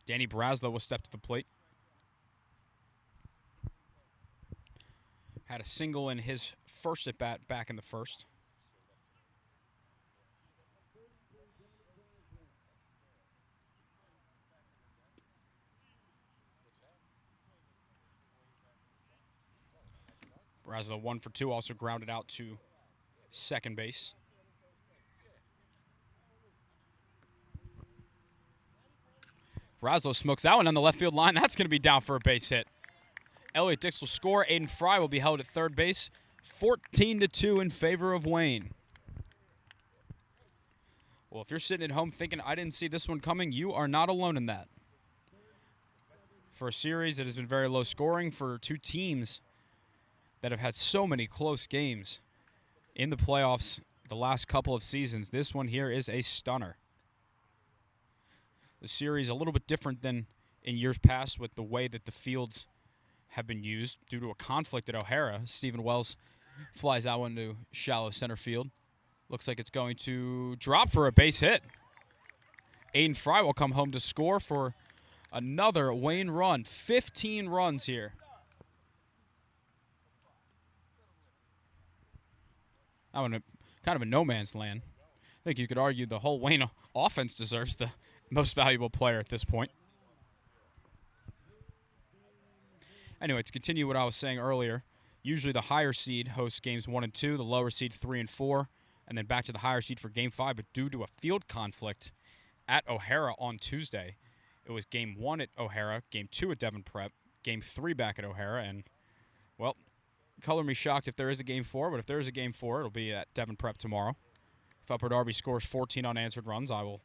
Danny Braslow will step to the plate. Had a single in his first at-bat back in the first. Braslow 1 for 2, also grounded out to second base. Braslow smokes that one on the left field line. That's going to be down for a base hit. Elliott Dix will score. Aiden Fry will be held at third base. 14-2 in favor of Wayne. Well, if you're sitting at home thinking, I didn't see this one coming, you are not alone in that. For a series that has been very low scoring, for two teams that have had so many close games in the playoffs the last couple of seasons, this one here is a stunner. The series a little bit different than in years past with the way that the fields have been used due to a conflict at O'Hara. Stephen Wells flies out into shallow center field. Looks like it's going to drop for a base hit. Aiden Fry will come home to score for another Wayne run. 15 runs here. I'm in kind of a no man's land. I think you could argue the whole Wayne offense deserves the most valuable player at this point. Anyway, to continue what I was saying earlier, usually the higher seed hosts games 1 and 2, the lower seed 3 and 4, and then back to the higher seed for game 5. But due to a field conflict at O'Hara on Tuesday, it was game 1 at O'Hara, game 2 at Devon Prep, game 3 back at O'Hara, and, well, color me shocked if there is a game 4, but if there is a game 4, it'll be at Devon Prep tomorrow. If Upper Darby scores 14 unanswered runs, I will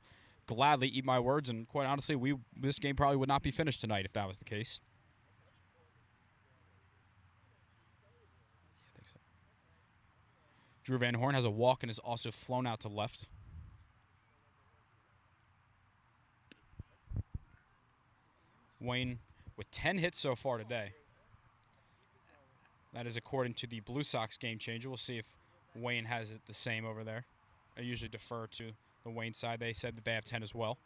gladly eat my words, and quite honestly, this game probably would not be finished tonight if that was the case. I think so. Drew Van Horn has a walk and is also flown out to left. Wayne with 10 hits so far today. That is according to the Blue Sox game changer. We'll see if Wayne has it the same over there. I usually defer to the Wayne side. They said that they have 10 as well.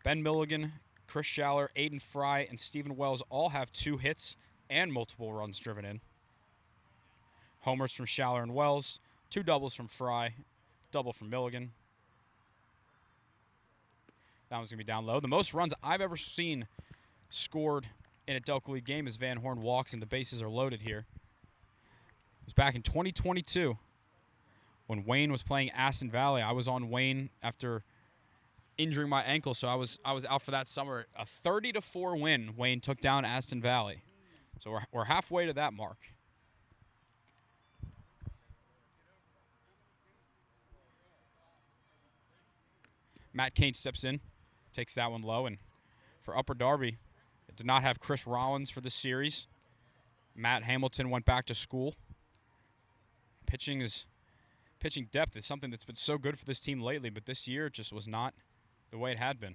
Ben Milligan, Chris Schaller, Aiden Fry, and Stephen Wells all have 2 hits and multiple runs driven in. Homers from Schaller and Wells, 2 doubles from Fry, double from Milligan. That one's going to be down low. The most runs I've ever seen scored in a Delco League game as Van Horn walks and the bases are loaded here. It was back in 2022 when Wayne was playing Aston Valley. I was on Wayne after injuring my ankle, so I was out for that summer. A 30-4 win, Wayne took down Aston Valley. So we're halfway to that mark. Matt Cain steps in, takes that one low, and for Upper Darby, it did not have Chris Rollins for this series. Matt Hamilton went back to school. Pitching depth is something that's been so good for this team lately, but this year it just was not the way it had been.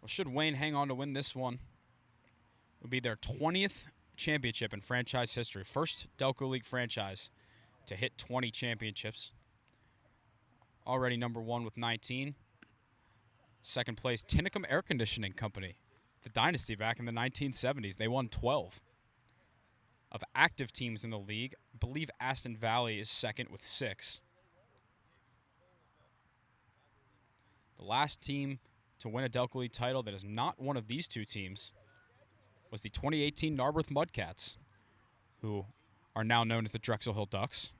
Well, should Wayne hang on to win this one, it would be their 20th championship in franchise history. First Delco League franchise to hit 20 championships. Already number 1 with 19. Second place, Tinicum Air Conditioning Company. The dynasty back in the 1970s. They won 12. Of active teams in the league, I believe Aston Valley is second with 6. The last team to win a Delco League title that is not one of these two teams was the 2018 Narberth Mudcats, who are now known as the Drexel Hill Ducks.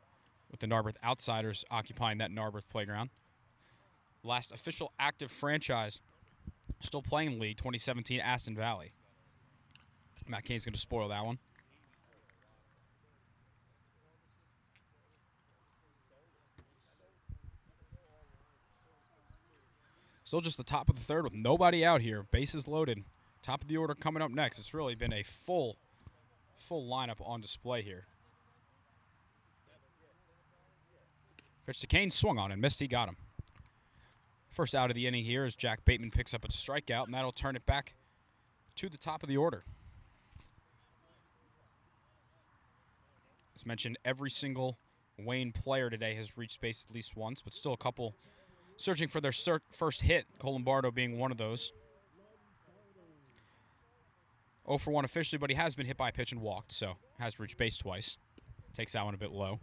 It with the Narberth Outsiders occupying that Narberth playground. Last official active franchise still playing league, 2017 Aston Valley. Matt Kane's going to spoil that one. Still just the top of the third with nobody out here. Bases loaded. Top of the order coming up next. It's really been a full lineup on display here. Pitch to Kane, swung on and missed. He got him. First out of the inning here as Jack Bateman picks up a strikeout, and that'll turn it back to the top of the order. As mentioned, every single Wayne player today has reached base at least once, but still a couple searching for their first hit, Colombardo being one of those. 0 for 1 officially, but he has been hit by a pitch and walked, so has reached base twice. Takes that one a bit low.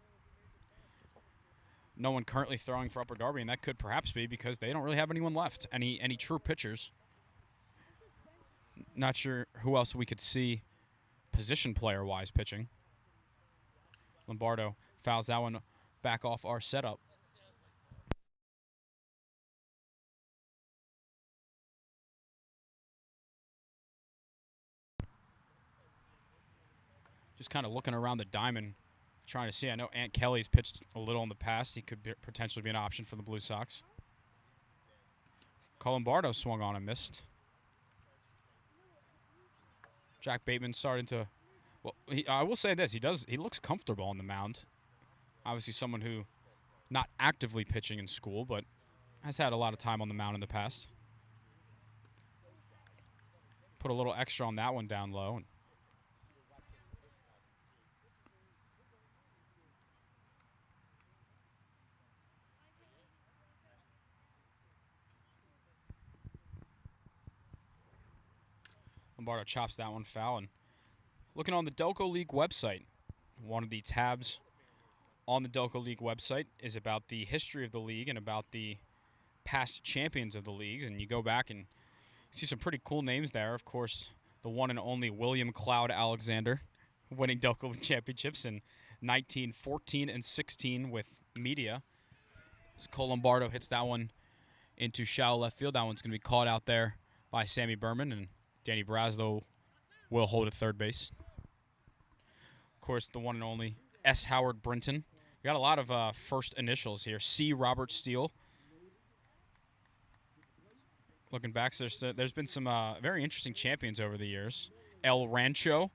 No one currently throwing for Upper Darby, and that could perhaps be because they don't really have anyone left, any true pitchers. Not sure who else we could see position player-wise pitching. Lombardo fouls that one back off our setup. Just kind of looking around the diamond, trying to see. I know Ant Kelly's pitched a little in the past. He could potentially be an option for the Blue Sox. Colombardo swung on and missed. Jack Bateman starting to, well, I will say this, he looks comfortable on the mound. Obviously someone who not actively pitching in school, but has had a lot of time on the mound in the past. Put a little extra on that one down low. And Lombardo chops that one foul. And looking on the Delco League website, one of the tabs on the Delco League website is about the history of the league and about the past champions of the league. And you go back and see some pretty cool names there. Of course, the one and only William Cloud Alexander, winning Delco League championships in 1914 and 16 with Media. As Colombardo hits that one into shallow left field. That one's going to be caught out there by Sammy Berman, and Danny Braslow will hold at third base. Of course, the one and only S. Howard Brinton. We got a lot of first initials here. C. Robert Steele. Looking back, there's been some very interesting champions over the years. El Rancho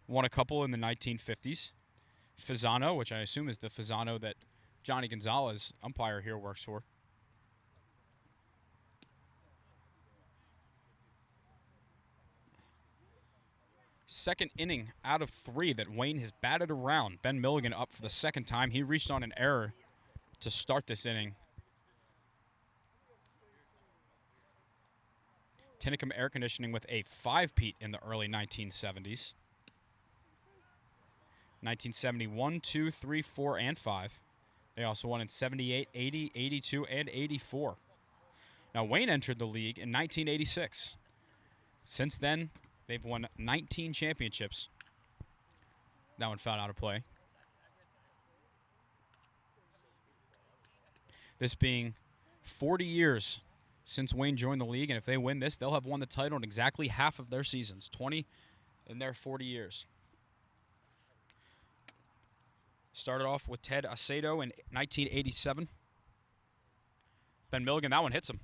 won a couple in the 1950s. Fazano, which I assume is the Fazano that Johnny Gonzalez, umpire here, works for. Second inning out of 3 that Wayne has batted around. Ben Milligan up for the second time. He reached on an error to start this inning. Tinicum Air Conditioning with a 5-peat in the early 1970s. 1971, 2, 3, 4, and 5. They also won in 78, 80, 82, and 84. Now, Wayne entered the league in 1986. Since then, they've won 19 championships. That one found out of play. This being 40 years since Wayne joined the league, and if they win this, they'll have won the title in exactly half of their seasons, 20 in their 40 years. Started off with Ted Acedo in 1987. Ben Milligan, that one hits him.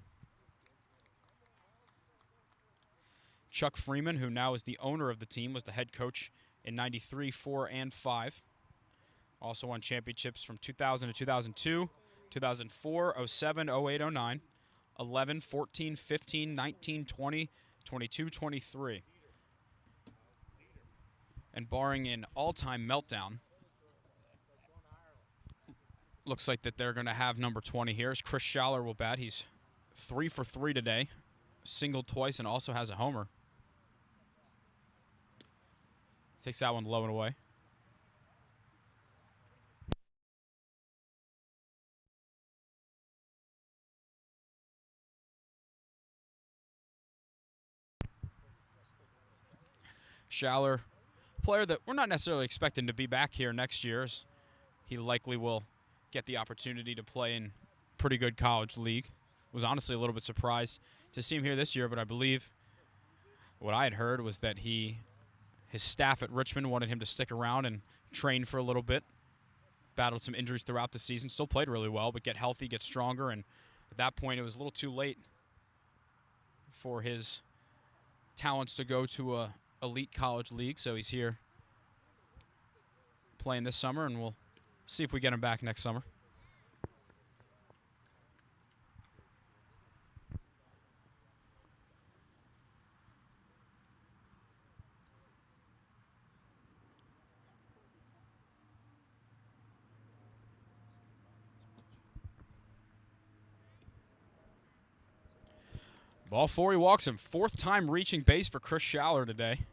Chuck Freeman, who now is the owner of the team, was the head coach in 93, 4, and 5. Also won championships from 2000 to 2002, 2004, 07, 08, 09, 11, 14, 15, 19, 20, 22, 23. And barring an all-time meltdown, looks like that they're going to have number 20 here. As Chris Schaller will bat. He's 3 for 3 today, singled twice, and also has a homer. Takes that one low and away. Schaller, player that we're not necessarily expecting to be back here next year. He likely will get the opportunity to play in pretty good college league. Was honestly a little bit surprised to see him here this year, but I believe what I had heard was that his staff at Richmond wanted him to stick around and train for a little bit. Battled some injuries throughout the season, still played really well, but get healthy, get stronger, and at that point it was a little too late for his talents to go to a elite college league, so he's here playing this summer, and we'll see if we get him back next summer. Ball four, he walks him. Fourth time reaching base for Chris Schaller today. I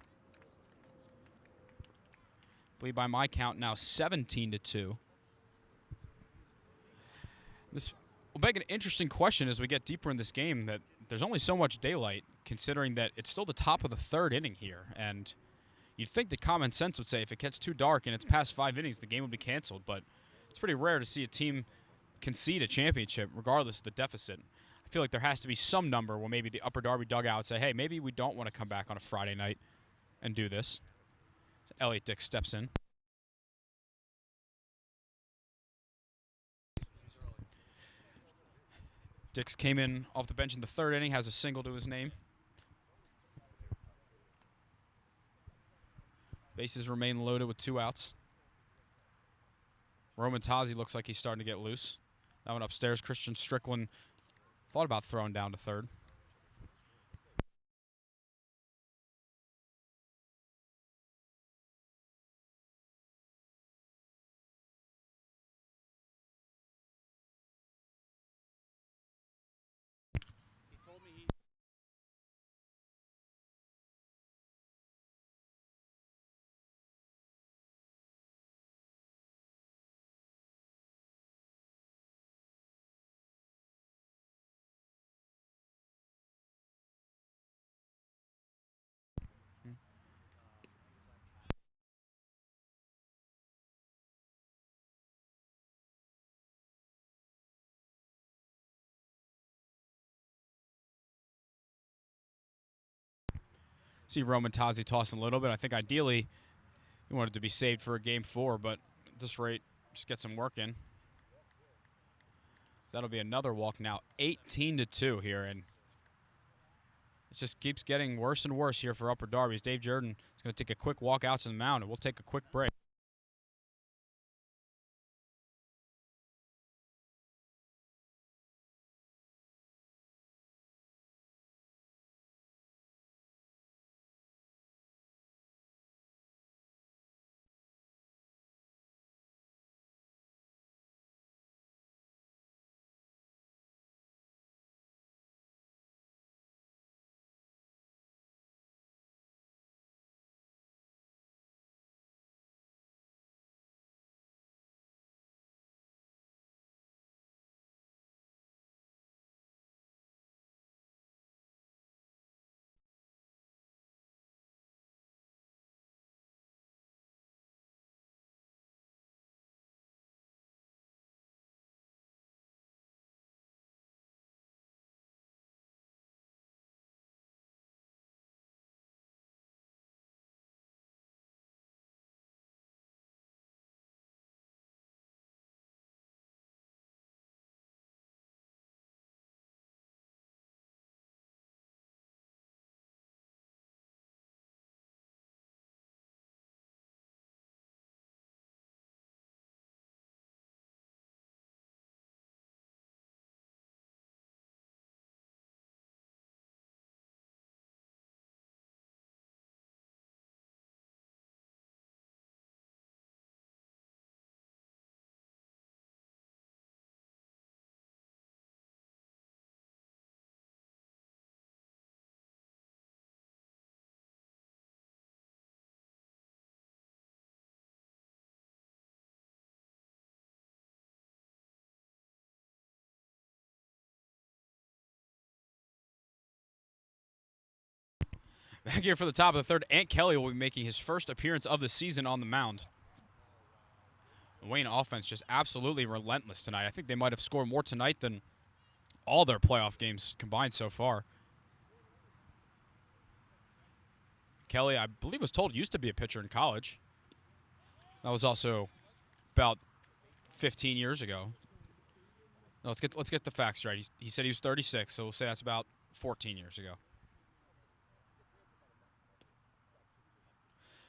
believe by my count now 17-2. This will beg an interesting question as we get deeper in this game, that there's only so much daylight, considering that it's still the top of the third inning here. And you'd think that common sense would say if it gets too dark and it's past 5 innings, the game would be canceled. But it's pretty rare to see a team concede a championship regardless of the deficit. I feel like there has to be some number where maybe the Upper Darby dugout say, hey, maybe we don't want to come back on a Friday night and do this. So Elliot Dix steps in. Dix came in off the bench in the third inning, has a single to his name. Bases remain loaded with 2 outs. Roman Tazi looks like he's starting to get loose. That one upstairs, Christian Strickland thought about throwing down to third. See Roman Tazi tossing a little bit. I think ideally he wanted to be saved for a game 4, but at this rate, just get some work in. That'll be another walk now. 18-2 here, and it just keeps getting worse and worse here for Upper Darby. Dave Jordan is going to take a quick walk out to the mound, and we'll take a quick break. Back here for the top of the third, Ant Kelly will be making his first appearance of the season on the mound. Wayne offense just absolutely relentless tonight. I think they might have scored more tonight than all their playoff games combined so far. Kelly, I believe, was told used to be a pitcher in college. That was also about 15 years ago. No, let's get the facts right. He said he was 36, so we'll say that's about 14 years ago.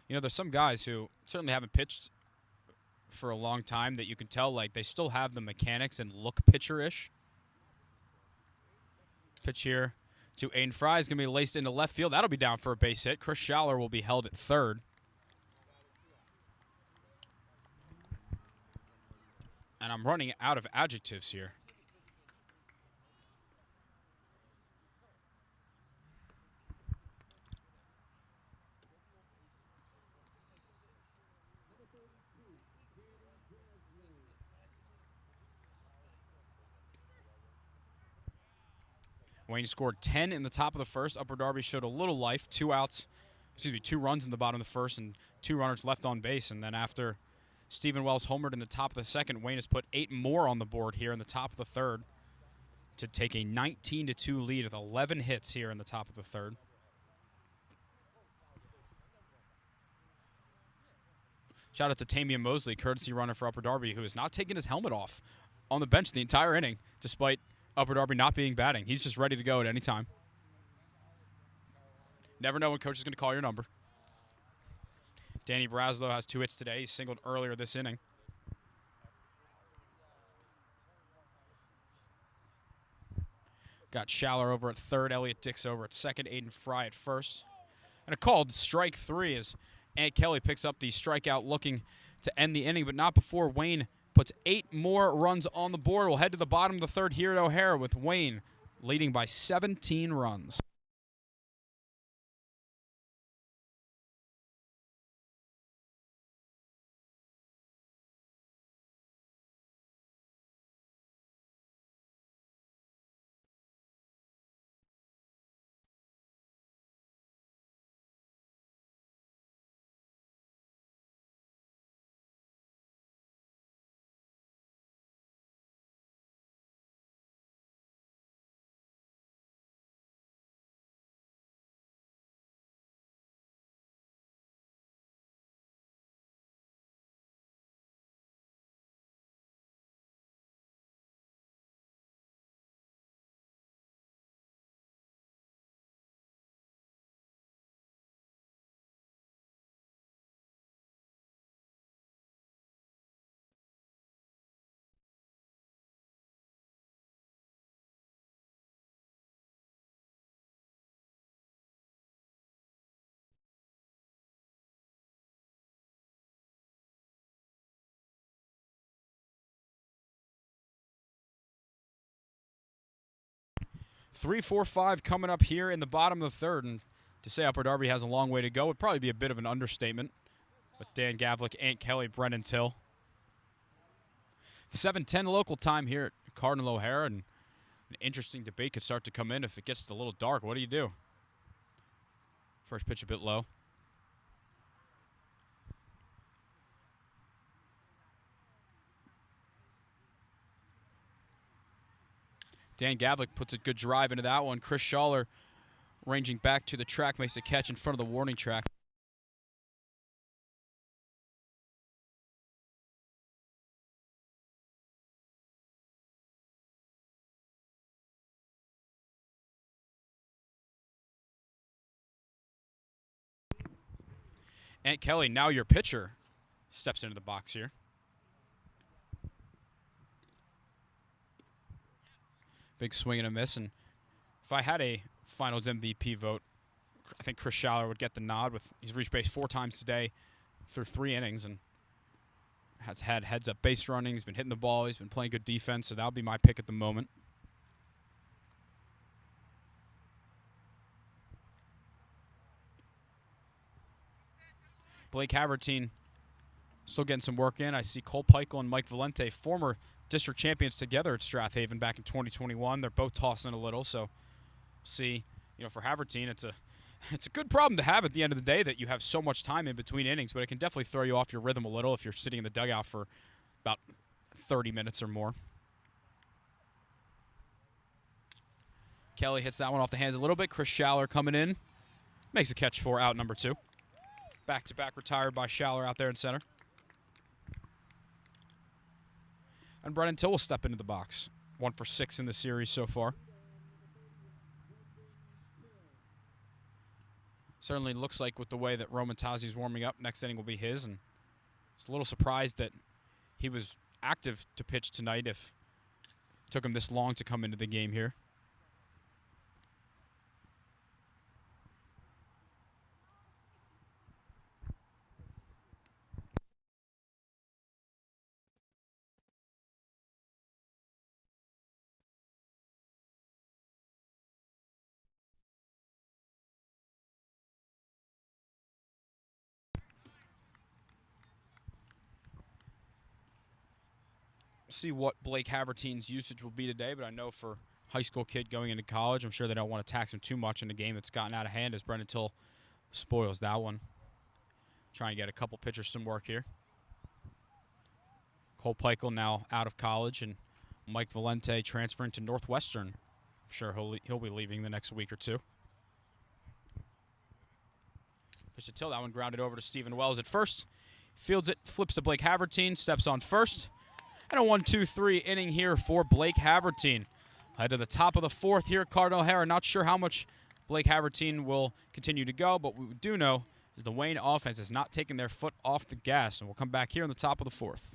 You know, there's some guys who certainly haven't pitched for a long time that you can tell, like, they still have the mechanics and look pitcher-ish. Pitch here to Aiden Fry is going to be laced into left field. That'll be down for a base hit. Chris Schaller will be held at third. And I'm running out of adjectives here. Wayne scored 10 in the top of the first. Upper Darby showed a little life. 2 runs in the bottom of the first and 2 runners left on base. And then after Stephen Wells homered in the top of the second, Wayne has put 8 more on the board here in the top of the third to take a 19-2 lead with 11 hits here in the top of the third. Shout out to Tamian Mosley, courtesy runner for Upper Darby, who has not taken his helmet off on the bench the entire inning, despite Upper Darby not being batting. He's just ready to go at any time. Never know when coach is going to call your number. Danny Braslow has 2 hits today. He singled earlier this inning. Got Schaller over at third, Elliott Dix over at second, Aiden Fry at first. And a called strike 3 as Ant Kelly picks up the strikeout looking to end the inning, but not before Wayne puts 8 more runs on the board. We'll head to the bottom of the third here at O'Hara with Wayne leading by 17 runs. Three, 4, 5 coming up here in the bottom of the third. And to say Upper Darby has a long way to go would probably be a bit of an understatement. But Dan Gavlik, Ant Kelly, Brennan Till. 7:10 local time here at Cardinal O'Hara. And an interesting debate could start to come in if it gets a little dark. What do you do? First pitch a bit low. Dan Gavlik puts a good drive into that one. Chris Schaller ranging back to the track makes a catch in front of the warning track. Ant Kelly, now your pitcher, steps into the box here. Big swing and a miss. And if I had a finals MVP vote, I think Chris Schaller would get the nod. He's reached base 4 times today through 3 innings and has had heads-up base running. He's been hitting the ball. He's been playing good defense, so that'll be my pick at the moment. Blake Havertine still getting some work in. I see Cole Peichel and Mike Valente, former district champions together at Strathaven back in 2021. They're both tossing a little, so see, for Havertine, it's a good problem to have at the end of the day that you have so much time in between innings, but it can definitely throw you off your rhythm a little if you're sitting in the dugout for about 30 minutes or more. Kelly hits that one off the hands a little bit. Chris Schaller coming in. Makes a catch for out number 2. Back-to-back retired by Schaller out there in center. And Brennan Till will step into the box. 1 for 6 in the series so far. Certainly looks like with the way that Roman Tazi's warming up, next inning will be his. And it's a little surprised that he was active to pitch tonight if it took him this long to come into the game here. See what Blake Haverteen's usage will be today, but I know for high school kid going into college, I'm sure they don't want to tax him too much in a game that's gotten out of hand as Brennan Till spoils that one. Trying to get a couple pitchers some work here. Cole Peichel now out of college, and Mike Valente transferring to Northwestern. I'm sure he'll be leaving the next week or two. Pitch to Till, that one grounded over to Stephen Wells at first. Fields it, flips to Blake Haverteen, steps on first. And a 1-2-3 inning here for Blake Haverteen. Head to the top of the 4th here at Cardinal O'Hara. Not sure how much Blake Haverteen will continue to go, but what we do know is the Wayne offense has not taken their foot off the gas, and we'll come back here on the top of the 4th.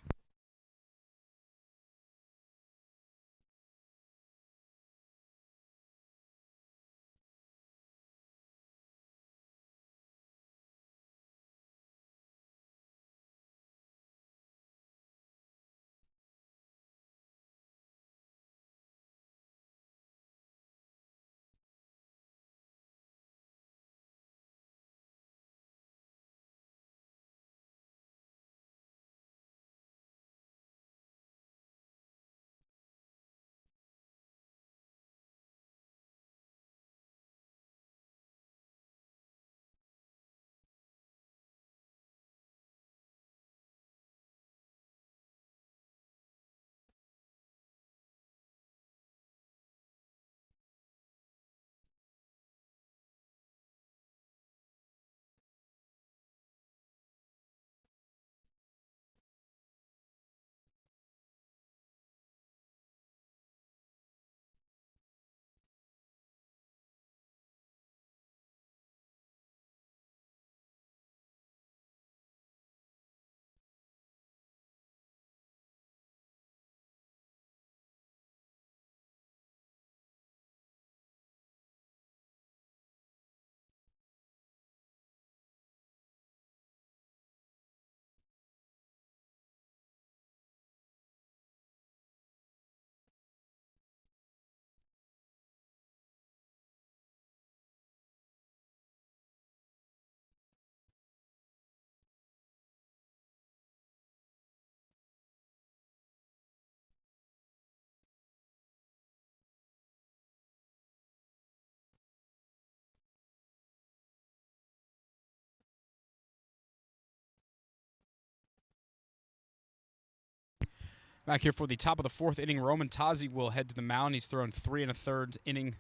Back here for the top of the 4th inning, Roman Tazi will head to the mound. He's thrown 3 1/3 inning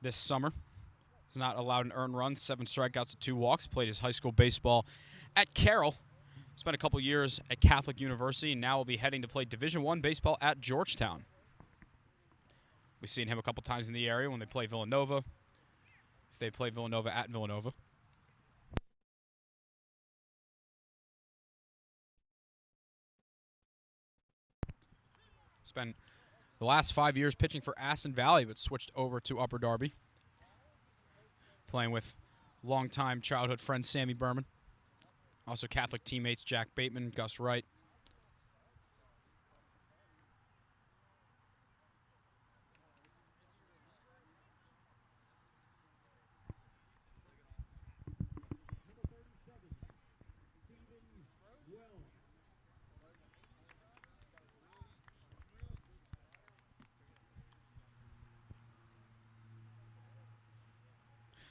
this summer. He's not allowed an earned run, 7 strikeouts to 2 walks. Played his high school baseball at Carroll. Spent a couple years at Catholic University, and now will be heading to play Division I baseball at Georgetown. We've seen him a couple times in the area when they play Villanova, if they play Villanova at Villanova. Spent the last 5 years pitching for Aston Valley, but switched over to Upper Darby. Playing with longtime childhood friend Sammy Berman. Also Catholic teammates Jack Bateman, Gus Wright.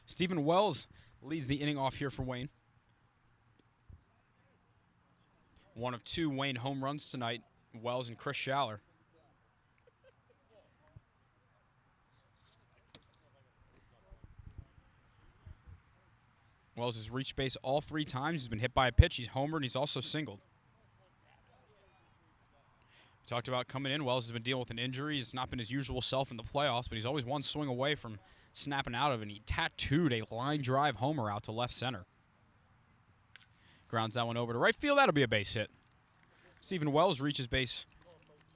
Stephen Wells leads the inning off here for Wayne. One of two Wayne home runs tonight, Wells and Chris Schaller. Wells has reached base all 3 times. He's been hit by a pitch. He's homered, and he's also singled. We talked about coming in. Wells has been dealing with an injury. He's not been his usual self in the playoffs, but he's always one swing away from snapping out of it. And he tattooed a line drive homer out to left center. Grounds that one over to right field. That'll be a base hit. Stephen Wells reaches base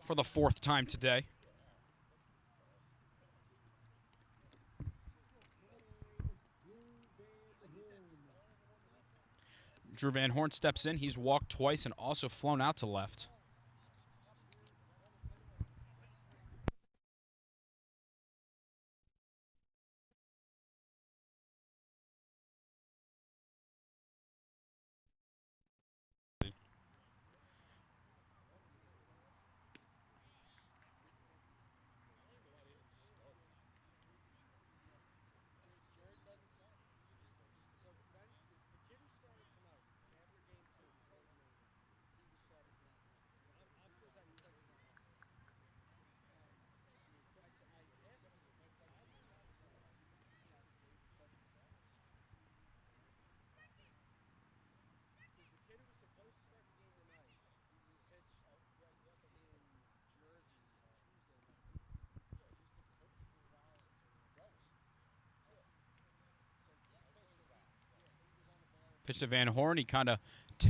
for the 4th time today. Drew Van Horn steps in. He's walked twice and also flown out to left. Pitch to Van Horn. He kind of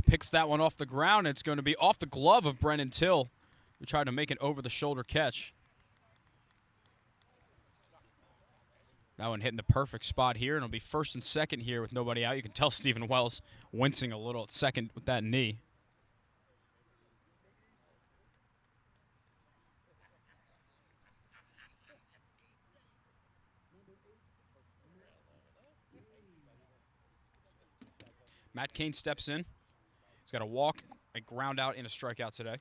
picks that one off the ground. It's going to be off the glove of Brennan Till, who tried to make an over-the-shoulder catch. That one hitting the perfect spot here, and it'll be first and second here with nobody out. You can tell Stephen Wells wincing a little at second with that knee. Matt Cain steps in. He's got a walk, a ground out, and a strikeout today.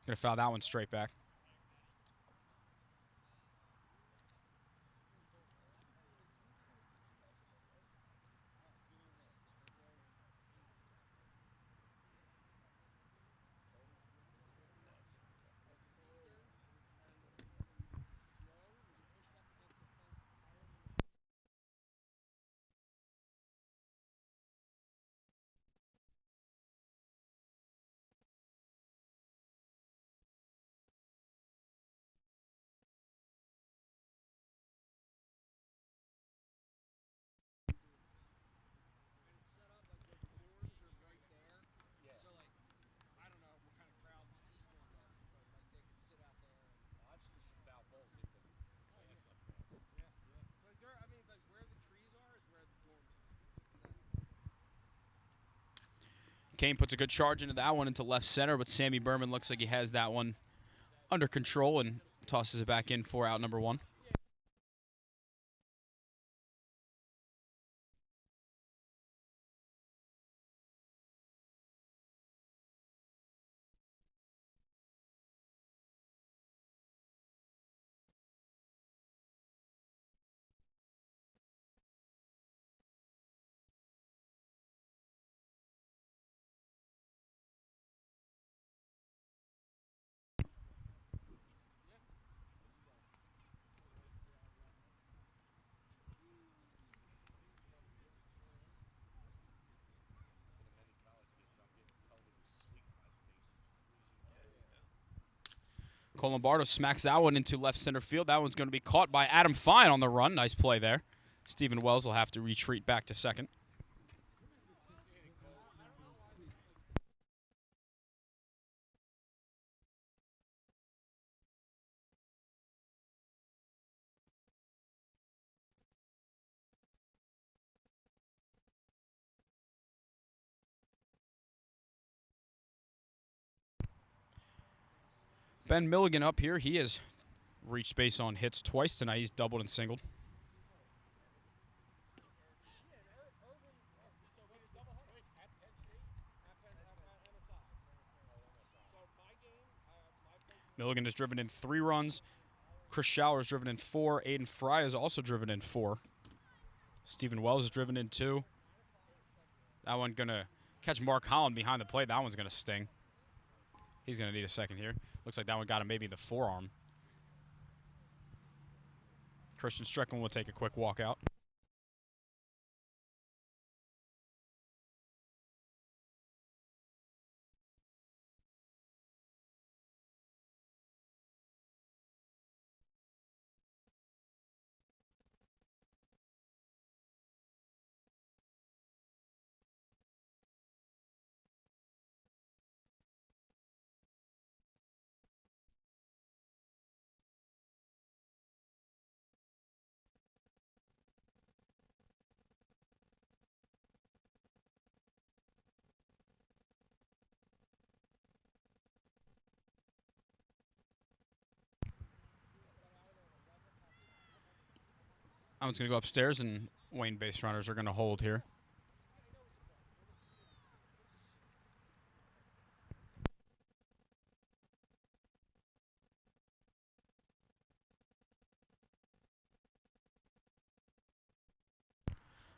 Going to foul that one straight back. Cain puts a good charge into that one into left center, but Sammy Berman looks like he has that one under control and tosses it back in for out number 1. Colombardo smacks that one into left center field. That one's going to be caught by Adam Fine on the run. Nice play there. Stephen Wells will have to retreat back to second. Ben Milligan up here. He has reached base on hits twice tonight. He's doubled and singled. Milligan has driven in 3 runs. Chris Schaller has driven in 4. Aiden Fry has also driven in 4. Stephen Wells has driven in 2. That one going to catch Mark Holland behind the plate. That one's going to sting. He's going to need a second here. Looks like that one got him maybe in the forearm. Christian Strickland will take a quick walk out. That one's going to go upstairs, and Wayne base runners are going to hold here.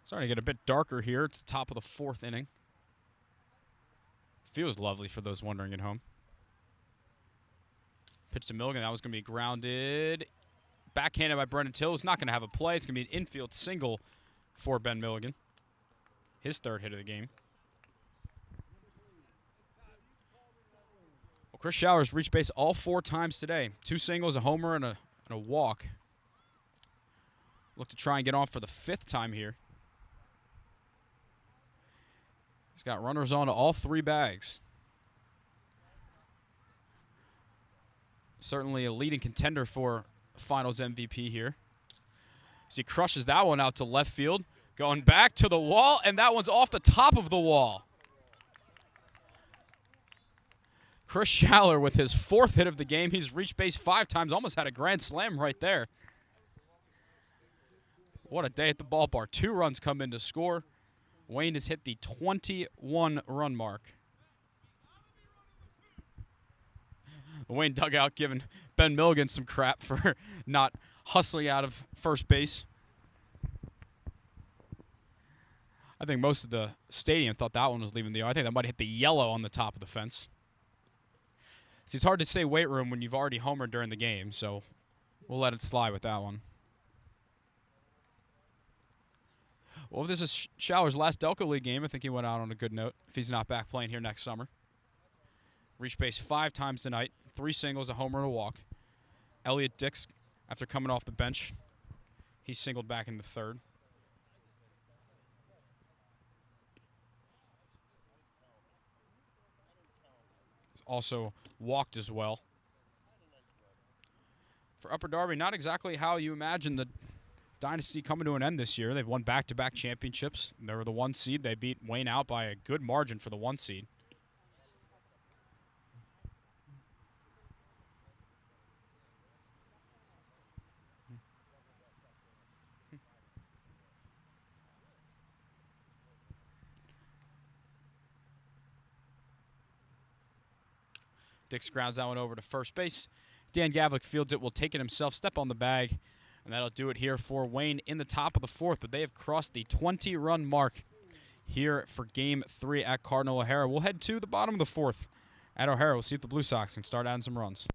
Starting to get a bit darker here. It's the top of the 4th inning. Feels lovely for those wondering at home. Pitch to Milligan. That was going to be grounded. Backhanded by Brendan Till. It's not going to have a play. It's going to be an infield single for Ben Milligan. His 3rd hit of the game. Well, Chris Showers reached base all 4 times today. 2 singles, a homer, and a walk. Look to try and get on for the 5th time here. He's got runners on to all 3 bags. Certainly a leading contender for Finals MVP here. So he crushes that one out to left field. Going back to the wall, and that one's off the top of the wall. Chris Schaller with his 4th hit of the game. He's reached base 5 times, almost had a grand slam right there. What a day at the ballpark. 2 runs come in to score. Wayne has hit the 21-run mark. The Wayne dugout giving Ben Milligan some crap for not hustling out of first base. I think most of the stadium thought that one was leaving the yard. I think that might have hit the yellow on the top of the fence. See, it's hard to say weight room when you've already homered during the game, so we'll let it slide with that one. Well, if this is Shower's last Delco League game, I think he went out on a good note if he's not back playing here next summer. Reached base 5 times tonight, 3 singles, a homer, and a walk. Elliot Dix, after coming off the bench, he singled back in the 3rd. He's also walked as well. For Upper Darby, not exactly how you imagine the dynasty coming to an end this year. They've won back-to-back championships. They were the 1 seed. They beat Wayne out by a good margin for the 1 seed. Dix grounds that one over to first base. Dan Gavlik fields it, will take it himself, step on the bag, and that'll do it here for Wayne in the top of the 4th. But they have crossed the 20-run mark here for Game 3 at Cardinal O'Hara. We'll head to the bottom of the 4th at O'Hara. We'll see if the Blue Sox can start adding some runs.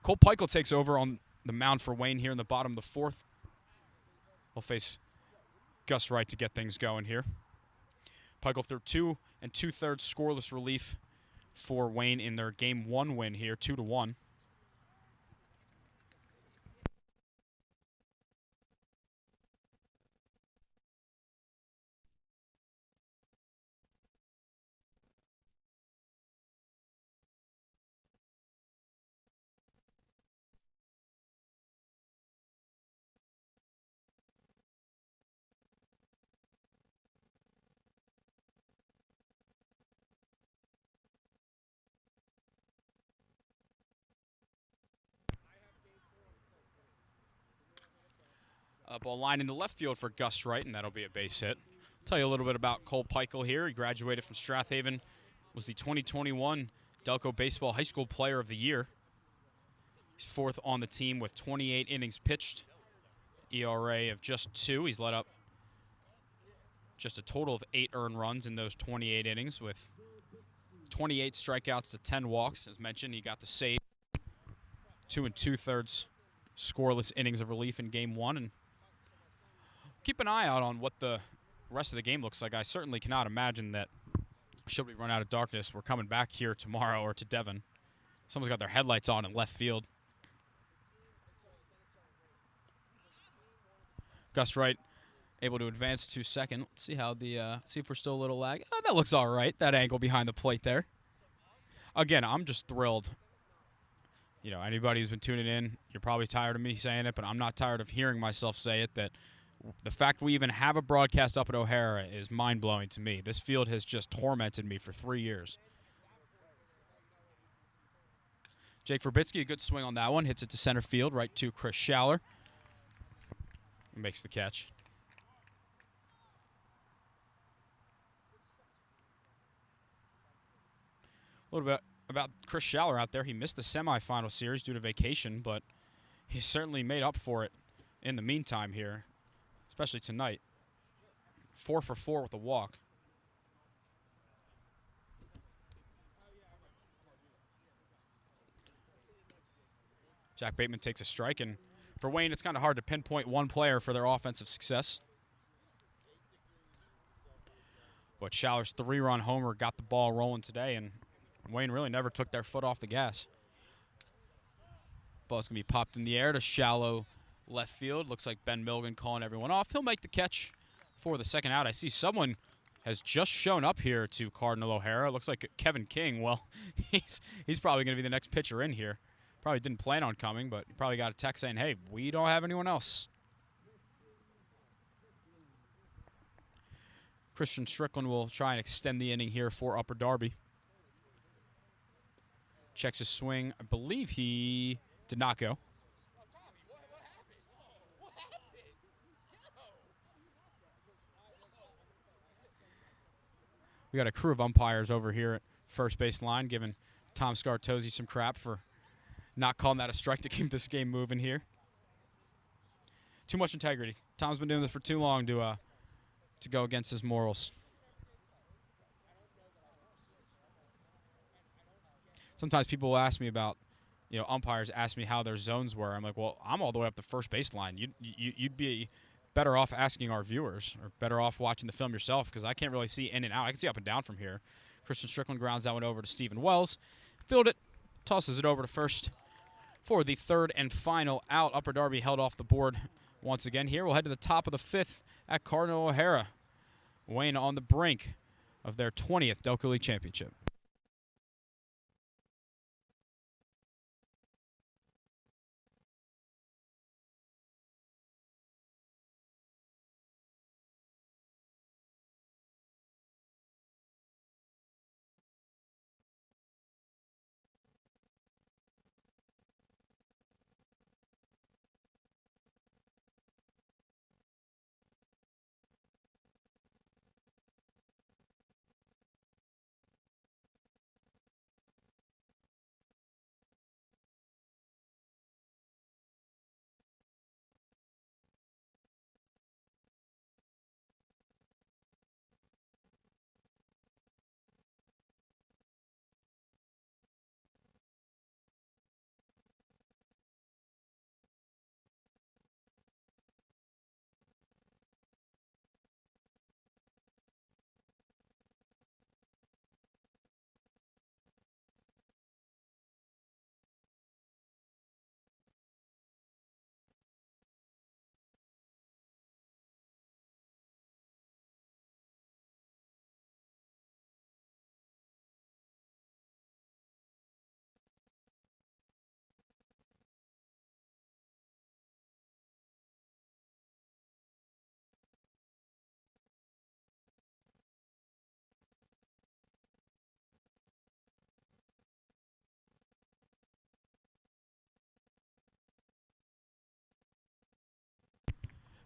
Cole Peichel takes over on the mound for Wayne here in the bottom of the fourth. He'll face Gus Wright to get things going here. Peichel threw 2 2/3 scoreless relief for Wayne in their Game 1 win here, 2-1. Ball line into left field for Gus Wright, and that'll be a base hit. Tell you a little bit about Cole Peichel here. He graduated from Strathaven, was the 2021 Delco Baseball High School Player of the Year. He's 4th on the team with 28 innings pitched, ERA of just 2. He's let up just a total of 8 earned runs in those 28 innings with 28 strikeouts to 10 walks. As mentioned, he got the save. 2 2/3 scoreless innings of relief in Game 1, and keep an eye out on what the rest of the game looks like. I certainly cannot imagine that should we run out of darkness, we're coming back here tomorrow or to Devon. Someone's got their headlights on in left field. Gus Wright able to advance to second. Let's see how see if we're still a little lag. Oh, that looks all right, that angle behind the plate there. Again, I'm just thrilled. You know, anybody who's been tuning in, you're probably tired of me saying it, but I'm not tired of hearing myself say it, that the fact we even have a broadcast up at O'Hara is mind-blowing to me. This field has just tormented me for 3 years. Jake Verbitsky, a good swing on that one. Hits it to center field, right to Chris Schaller. He makes the catch. A little bit about Chris Schaller out there. He missed the semifinal series due to vacation, but he certainly made up for it in the meantime here, especially tonight. 4 for 4 with a walk. Jack Bateman takes a strike, and for Wayne, it's kind of hard to pinpoint one player for their offensive success. But Schaller's 3-run homer got the ball rolling today, and Wayne really never took their foot off the gas. Ball's going to be popped in the air to shallow left field. Looks like Ben Milgan calling everyone off. He'll make the catch for the second out. I see someone has just shown up here to Cardinal O'Hara. Looks like Kevin King. Well, he's probably going to be the next pitcher in here. Probably didn't plan on coming, but he probably got a text saying, hey, we don't have anyone else. Christian Strickland will try and extend the inning here for Upper Darby. Checks his swing. I believe he did not go. We got a crew of umpires over here at first base line giving Tom Scartozzi some crap for not calling that a strike to keep this game moving here. Too much integrity. Tom's been doing this for too long to go against his morals. Sometimes people will ask me about, umpires ask me how their zones were. I'm like, well, I'm all the way up the first baseline. You'd be better off asking our viewers, or better off watching the film yourself, because I can't really see in and out. I can see up and down from here. Christian Strickland grounds that one over to Stephen Wells. Field it, tosses it over to first for the third and final out. Upper Darby held off the board once again here. We'll head to the top of the fifth at Cardinal O'Hara. Wayne on the brink of their 20th Delco League championship.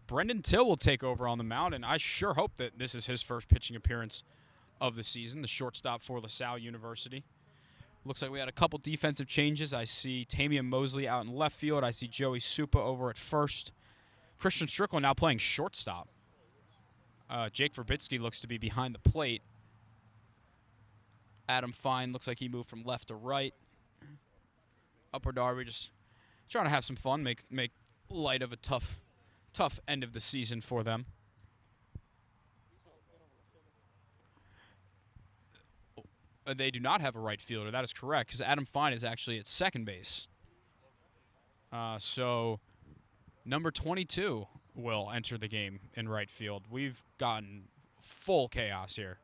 Brendan Till will take over on the mound, and I sure hope that this is his first pitching appearance of the season, the shortstop for LaSalle University. Looks like we had a couple defensive changes. I see Tamian Mosley out in left field. I see Joey Supa over at first. Christian Strickland now playing shortstop. Jake Verbitsky looks to be behind the plate. Adam Fine looks like he moved from left to right. Upper Darby just trying to have some fun, make light of a tough end of the season for them. They do not have a right fielder. That is correct, because Adam Fine is actually at second base. So number 22 will enter the game in right field. We've gotten full chaos here.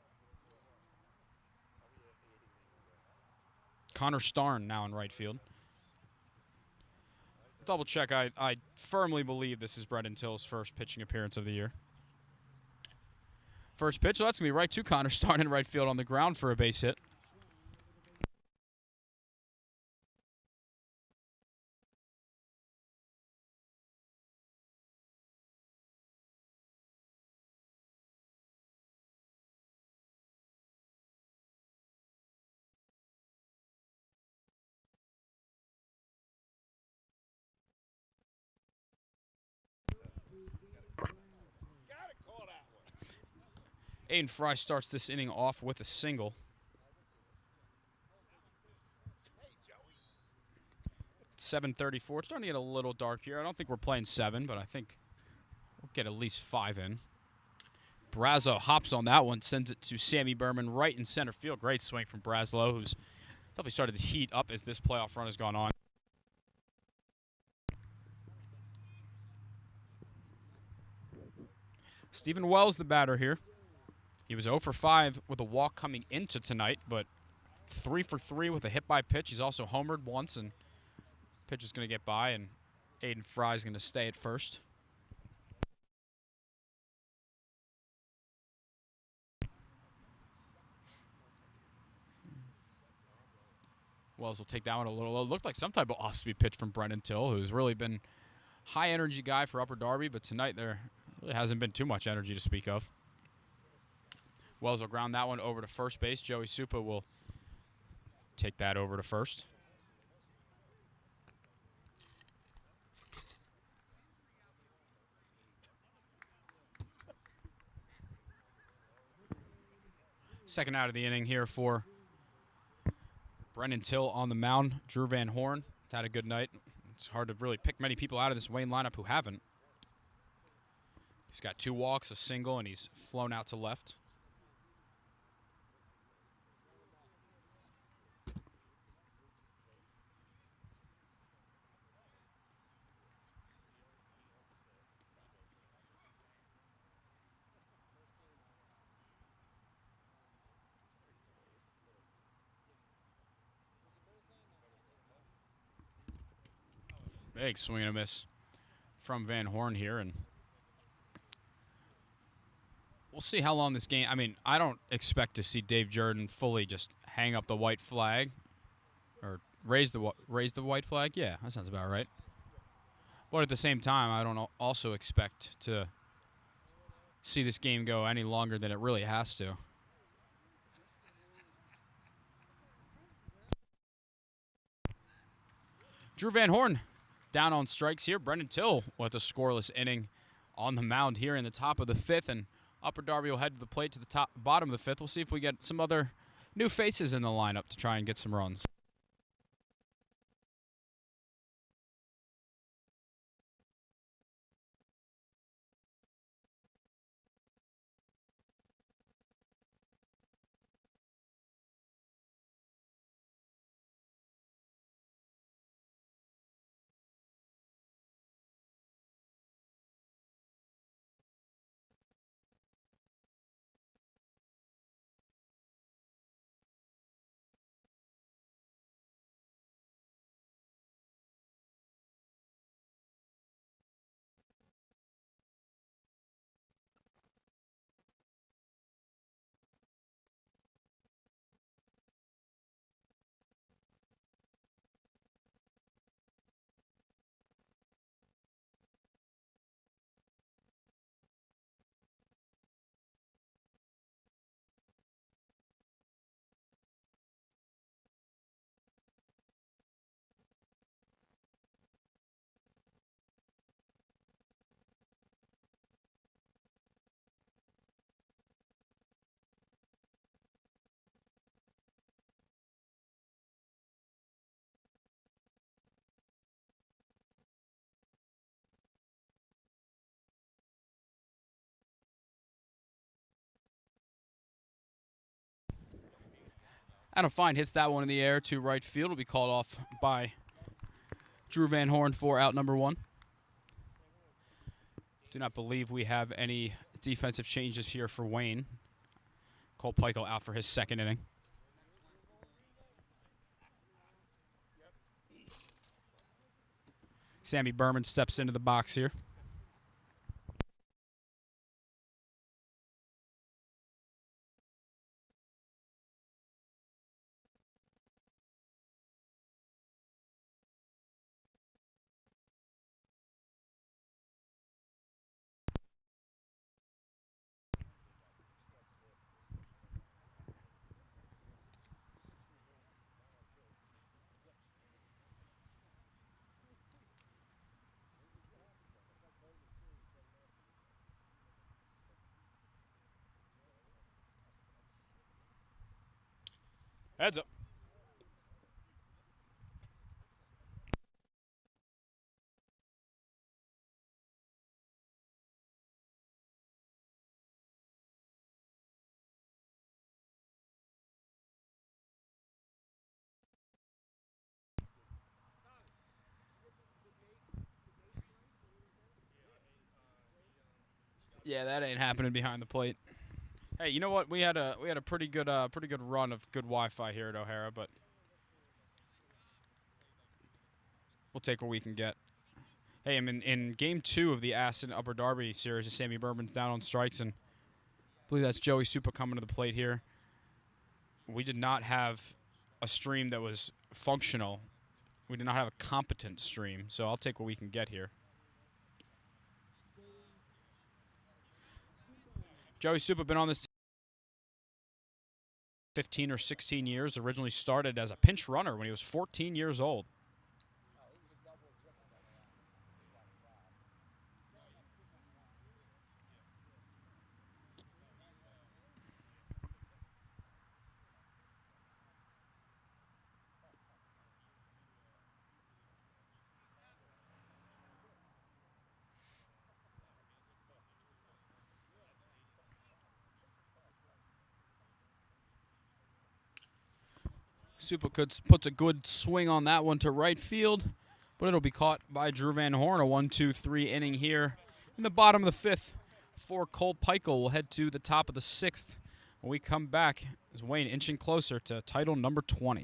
Connor Starn now in right field. Double check. I firmly believe this is Brendan Till's first pitching appearance of the year. First pitch, so that's going to be right to Connor Starn in right field on the ground for a base hit. Aiden Fry starts this inning off with a single. It's 7:34. It's starting to get a little dark here. I don't think we're playing 7, but I think we'll get at least 5 in. Brazzo hops on that one, sends it to Sammy Berman right in center field. Great swing from Braslow, who's definitely started to heat up as this playoff run has gone on. Stephen Wells, the batter here. He was 0 for 5 with a walk coming into tonight, but 3 for 3 with a hit by pitch. He's also homered once, and pitch is going to get by, and Aiden Fry is going to stay at first. Wells will take that one a little low. Looked like some type of off-speed pitch from Brendan Till, who's really been high-energy guy for Upper Darby, but tonight there really hasn't been too much energy to speak of. Wells will ground that one over to first base. Joey Supa will take that over to first. Second out of the inning here for Brendan Till on the mound. Drew Van Horn had a good night. It's hard to really pick many people out of this Wayne lineup who haven't. He's got 2 walks, a single, and he's flown out to left. Big swing and a miss from Van Horn here, and we'll see how long this game. I mean, I don't expect to see Dave Jordan fully just hang up the white flag or raise the white flag. Yeah, that sounds about right. But at the same time, I don't also expect to see this game go any longer than it really has to. Drew Van Horn down on strikes here. Brendan Till with a scoreless inning on the mound here in the top of the 5th, and Upper Darby will head to the plate to the bottom of the 5th. We'll see if we get some other new faces in the lineup to try and get some runs. Adam Fine hits that one in the air to right field. Will be called off by Drew Van Horn for out number 1. Do not believe we have any defensive changes here for Wayne. Cole Peichel out for his 2nd inning. Sammy Berman steps into the box here. Heads up. Yeah, that ain't happening behind the plate. Hey, you know what? We had a pretty good run of good Wi-Fi here at O'Hara, but we'll take what we can get. Hey, I'm in Game 2 of the Aston Upper Darby series. Sammy Berman's down on strikes, and I believe that's Joey Supa coming to the plate here. We did not have a stream that was functional. We did not have a competent stream, so I'll take what we can get here. Joey Supa been on this 15 or 16 years. Originally started as a pinch runner when he was 14 years old. Supa puts a good swing on that one to right field, but it'll be caught by Drew Van Horn. A 1-2-3 inning here in the bottom of the 5th for Cole Peichel. We'll head to the top of the 6th when we come back as Wayne inching closer to title number 20.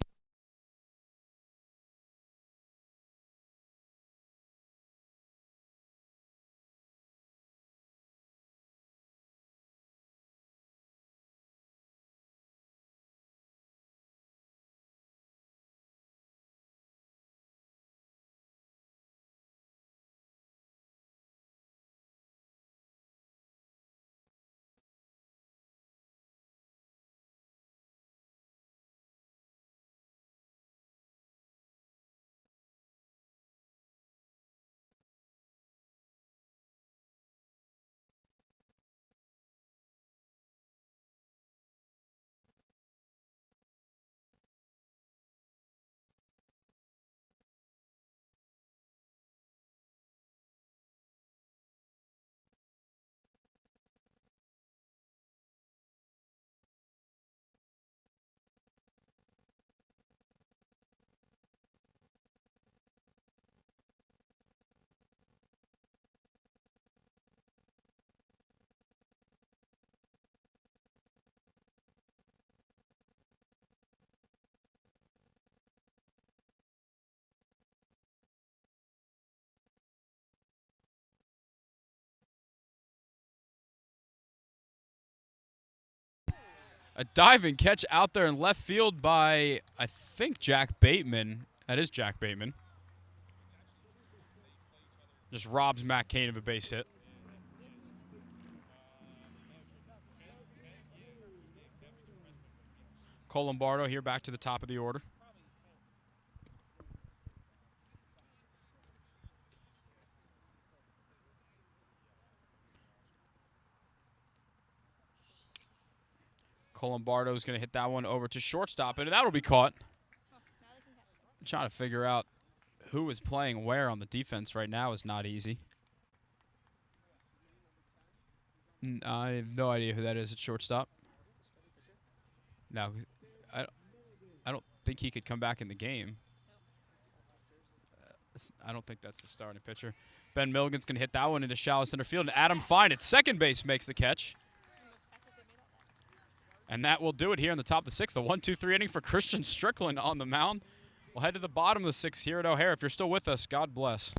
A diving catch out there in left field by, I think, Jack Bateman. That is Jack Bateman. Just robs Matt Cain of a base hit. Cole Lombardo here back to the top of the order. Cole Lombardo is going to hit that one over to shortstop, and that'll be caught. I'm trying to figure out who is playing where on the defense right now is not easy. I have no idea who that is at shortstop. No, think he could come back in the game. I don't think that's the starting pitcher. Ben Milligan's going to hit that one into shallow center field, and Adam Fine at second base makes the catch. And that will do it here in the top of the sixth. The 1-2-3 inning for Christian Strickland on the mound. We'll head to the bottom of the sixth here at O'Hare. If you're still with us, God bless.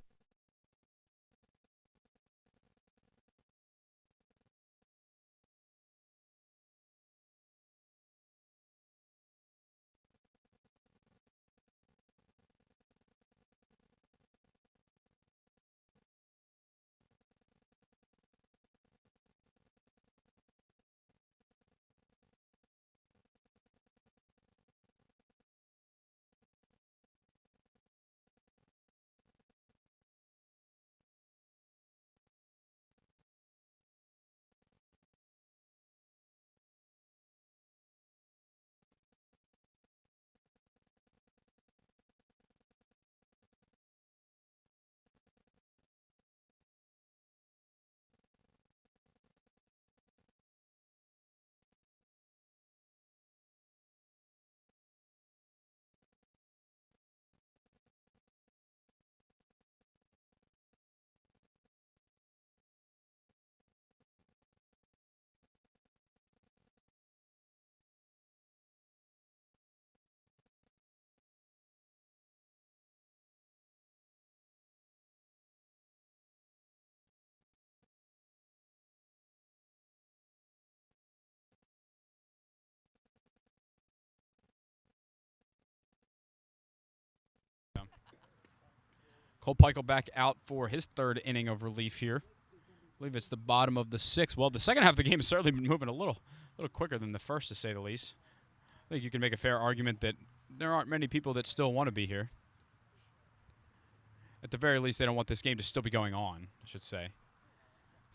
Cole Peichel back out for his third inning of relief here. I believe it's the bottom of the sixth. Well, the second half of the game has certainly been moving a little quicker than the first, to say the least. I think you can make a fair argument that there aren't many people that still want to be here. At the very least, they don't want this game to still be going on, I should say. I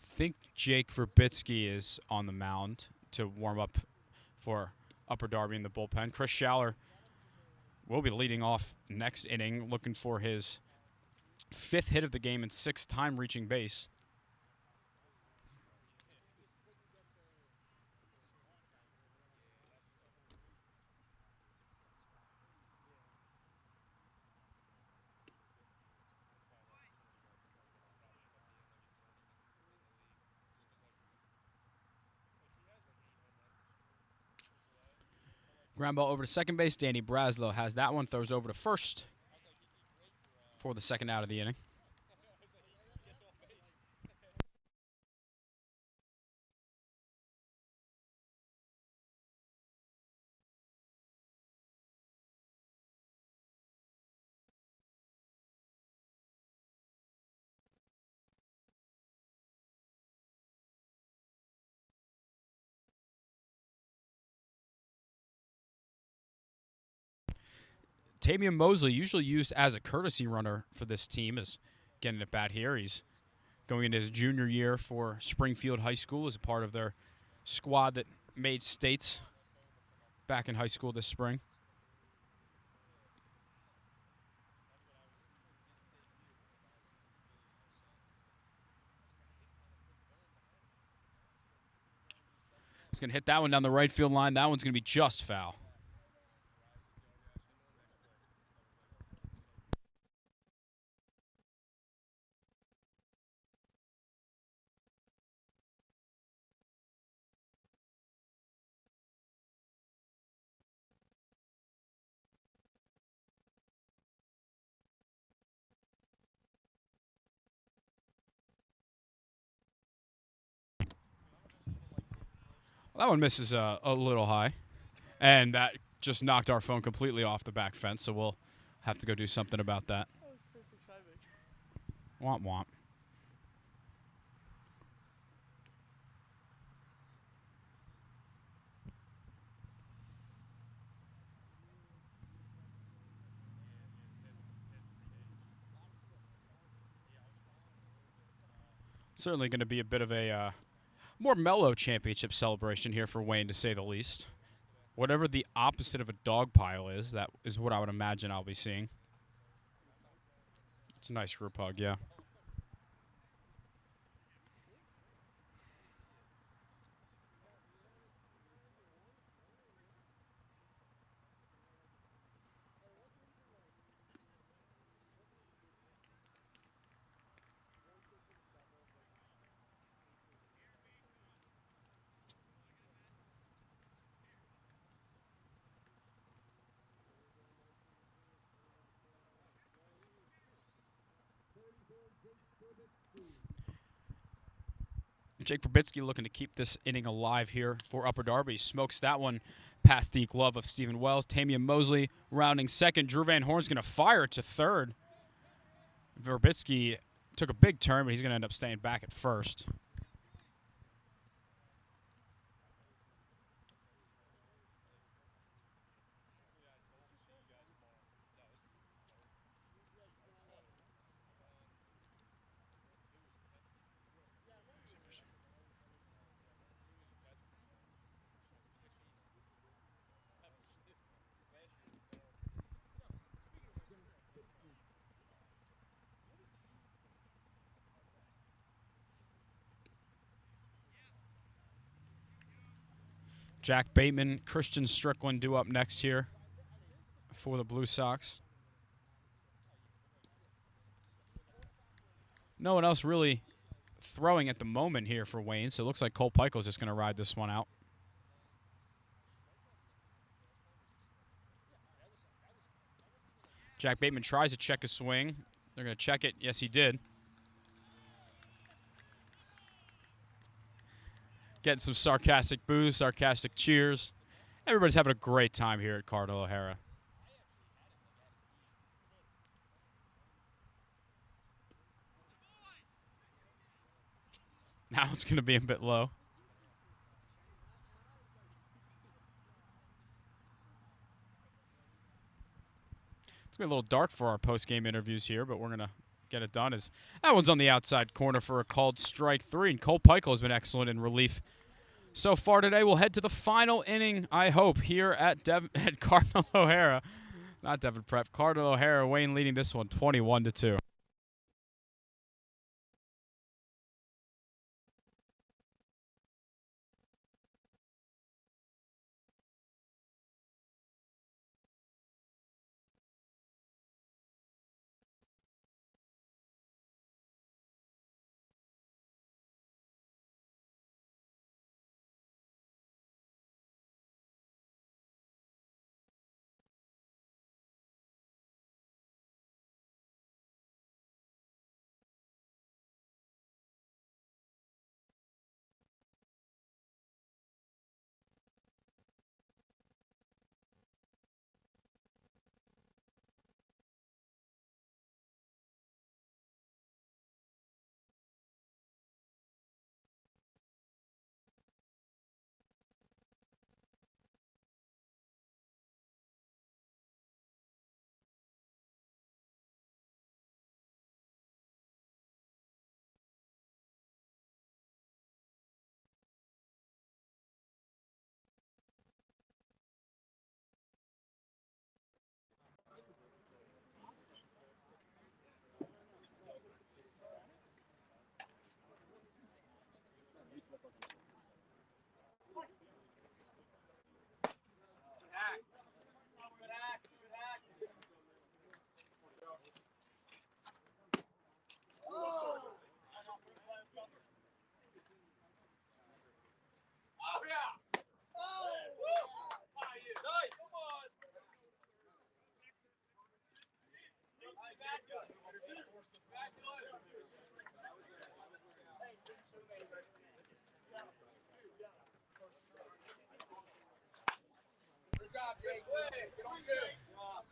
think Jake Verbitsky is on the mound to warm up for Upper Darby in the bullpen. Chris Schaller will be leading off next inning, looking for his fifth hit of the game and sixth time reaching base. Ground ball over to second base. Danny Braslow has that one, throws over to first for the second out of the inning. Tamian Mosley, usually used as a courtesy runner for this team, is getting it bat here. He's going into his junior year for Springfield High School as a part of their squad that made states back in high school this spring. He's going to hit that one down the right field line. That one's going to be just foul. Well, that one misses a little high, and that just knocked our phone completely off the back fence, so we'll have to go do something about that. That was perfect timing. Womp womp. Certainly going to be a bit of a more mellow championship celebration here for Wayne, to say the least. Whatever the opposite of a dog pile is, that is what I would imagine I'll be seeing. It's a nice group hug, yeah. Jake Verbitsky looking to keep this inning alive here for Upper Darby. Smokes that one past the glove of Stephen Wells. Tamian Mosley rounding second. Drew Van Horn's going to fire to third. Verbitsky took a big turn, but he's going to end up staying back at first. Jack Bateman, Christian Strickland due up next here for the Blue Sox. No one else really throwing at the moment here for Wayne, so it looks like Cole Peichel is just going to ride this one out. Jack Bateman tries to check a swing. They're going to check it. Yes, he did. Getting some sarcastic boos, sarcastic cheers. Everybody's having a great time here at Cardinal O'Hara. Now it's going to be a bit low. It's going to be a little dark for our post-game interviews here, but we're going to get it done. As that one's on the outside corner for a called strike three, and Cole Peichel has been excellent in relief so far today. We'll head to the final inning, I hope, here at Cardinal O'Hara. Not Devon Prep. Cardinal O'Hara. Wayne leading this one 21-2.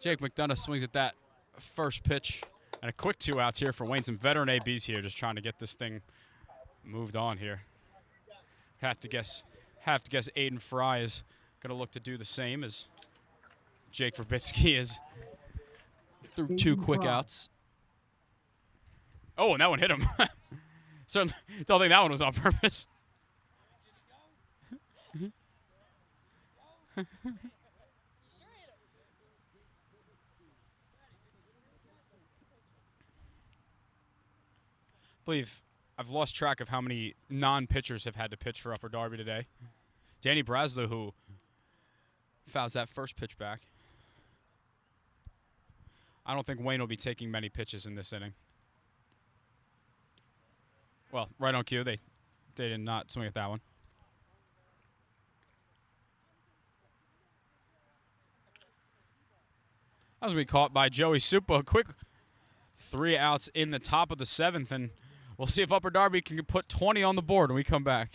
Jake McDonough swings at that first pitch. And a quick 2 outs here for Wayne. Some veteran ABs here just trying to get this thing moved on here. Have to guess Aiden Fry is going to look to do the same as Jake Verbitsky is through 2 quick outs. Oh, and that one hit him. Certainly don't think that one was on purpose. I believe I've lost track of how many non-pitchers have had to pitch for Upper Darby today. Danny Braslow, who fouls that first pitch back. I don't think Wayne will be taking many pitches in this inning. Well, right on cue, they did not swing at that one. That was going to be caught by Joey Supa. A quick 3 outs in the top of the 7th, and we'll see if Upper Darby can put 20 on the board when we come back.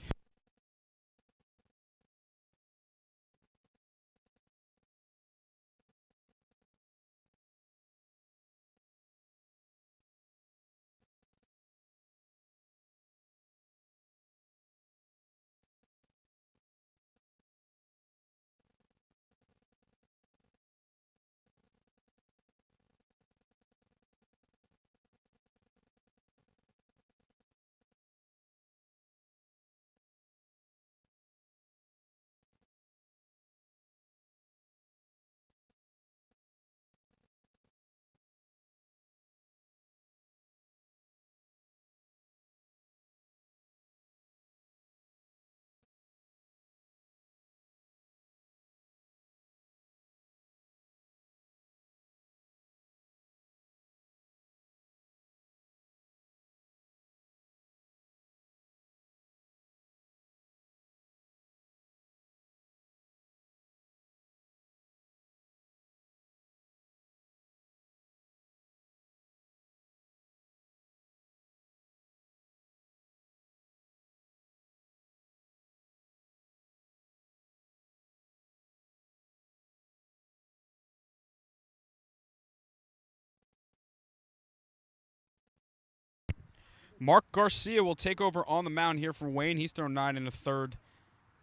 Mark Garcia will take over on the mound here for Wayne. He's thrown 9 in the 3rd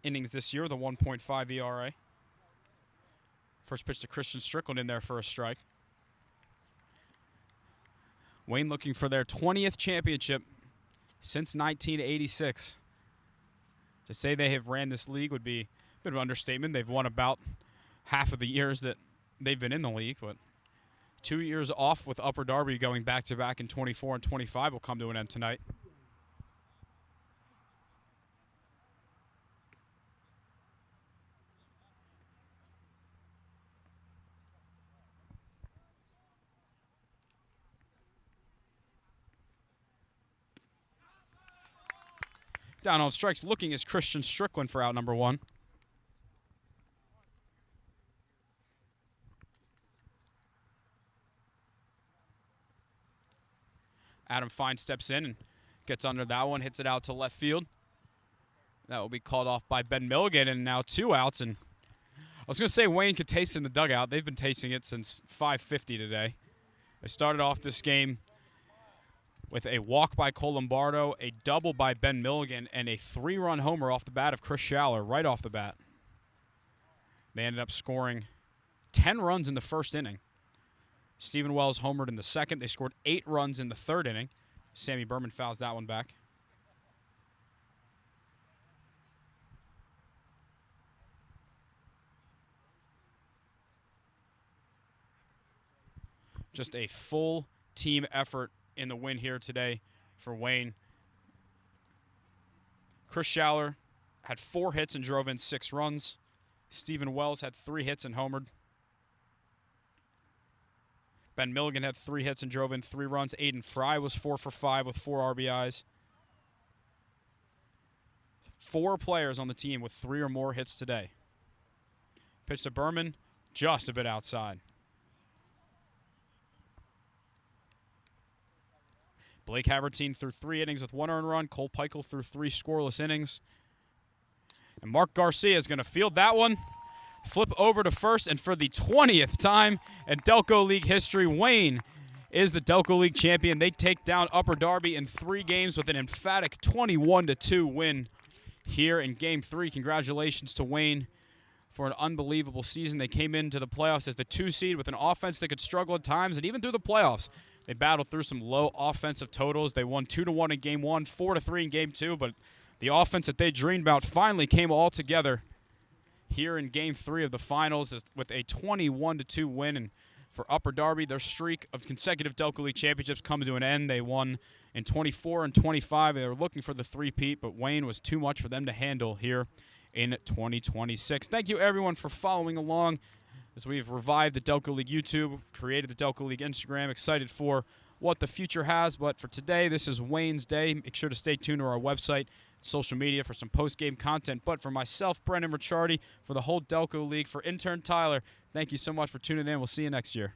innings this year with a 1.5 ERA. First pitch to Christian Strickland in there for a strike. Wayne looking for their 20th championship since 1986. To say they have ran this league would be a bit of an understatement. They've won about half of the years that they've been in the league, but 2 years off with Upper Darby going back-to-back in 24 and 25 will come to an end tonight. Down on strikes looking is Christian Strickland for out number 1. Adam Fine steps in and gets under that one, hits it out to left field. That will be called off by Ben Milligan, and now 2 outs. And I was going to say Wayne could taste it in the dugout. They've been tasting it since 5:50 today. They started off this game with a walk by Colombardo, a double by Ben Milligan, and a 3-run homer off the bat of Chris Schaller right off the bat. They ended up scoring 10 runs in the 1st inning. Stephen Wells homered in the 2nd. They scored 8 runs in the 3rd inning. Sammy Berman fouls that one back. Just a full team effort in the win here today for Wayne. Chris Schaller had 4 hits and drove in 6 runs. Stephen Wells had 3 hits and homered. Ben Milligan had 3 hits and drove in 3 runs. Aiden Fry was 4 for 5 with 4 RBIs. 4 players on the team with 3 or more hits today. Pitch to Berman, just a bit outside. Blake Havertine threw 3 innings with 1 earned run. Cole Peichel threw 3 scoreless innings. And Mark Garcia is going to field that one. Flip over to first, and for the 20th time in Delco League history, Wayne is the Delco League champion. They take down Upper Darby in 3 games with an emphatic 21-2 win here in Game 3. Congratulations to Wayne for an unbelievable season. They came into the playoffs as the 2 seed with an offense that could struggle at times, and even through the playoffs, they battled through some low offensive totals. They won 2-1 in Game 1, 4-3 in Game 2, but the offense that they dreamed about finally came all together here in Game 3 of the finals with a 21-2 win. And for Upper Darby, their streak of consecutive Delco League championships come to an end. They won in 24 and 25. They were looking for the three-peat, but Wayne was too much for them to handle here in 2026. Thank you, everyone, for following along as we've revived the Delco League YouTube, created the Delco League Instagram. Excited for what the future has, but for today, this is Wayne's day. Make sure to stay tuned to our website, social media for some post-game content. But for myself, Brendan Ricciardi, for the whole Delco League, for intern Tyler, thank you so much for tuning in. We'll see you next year.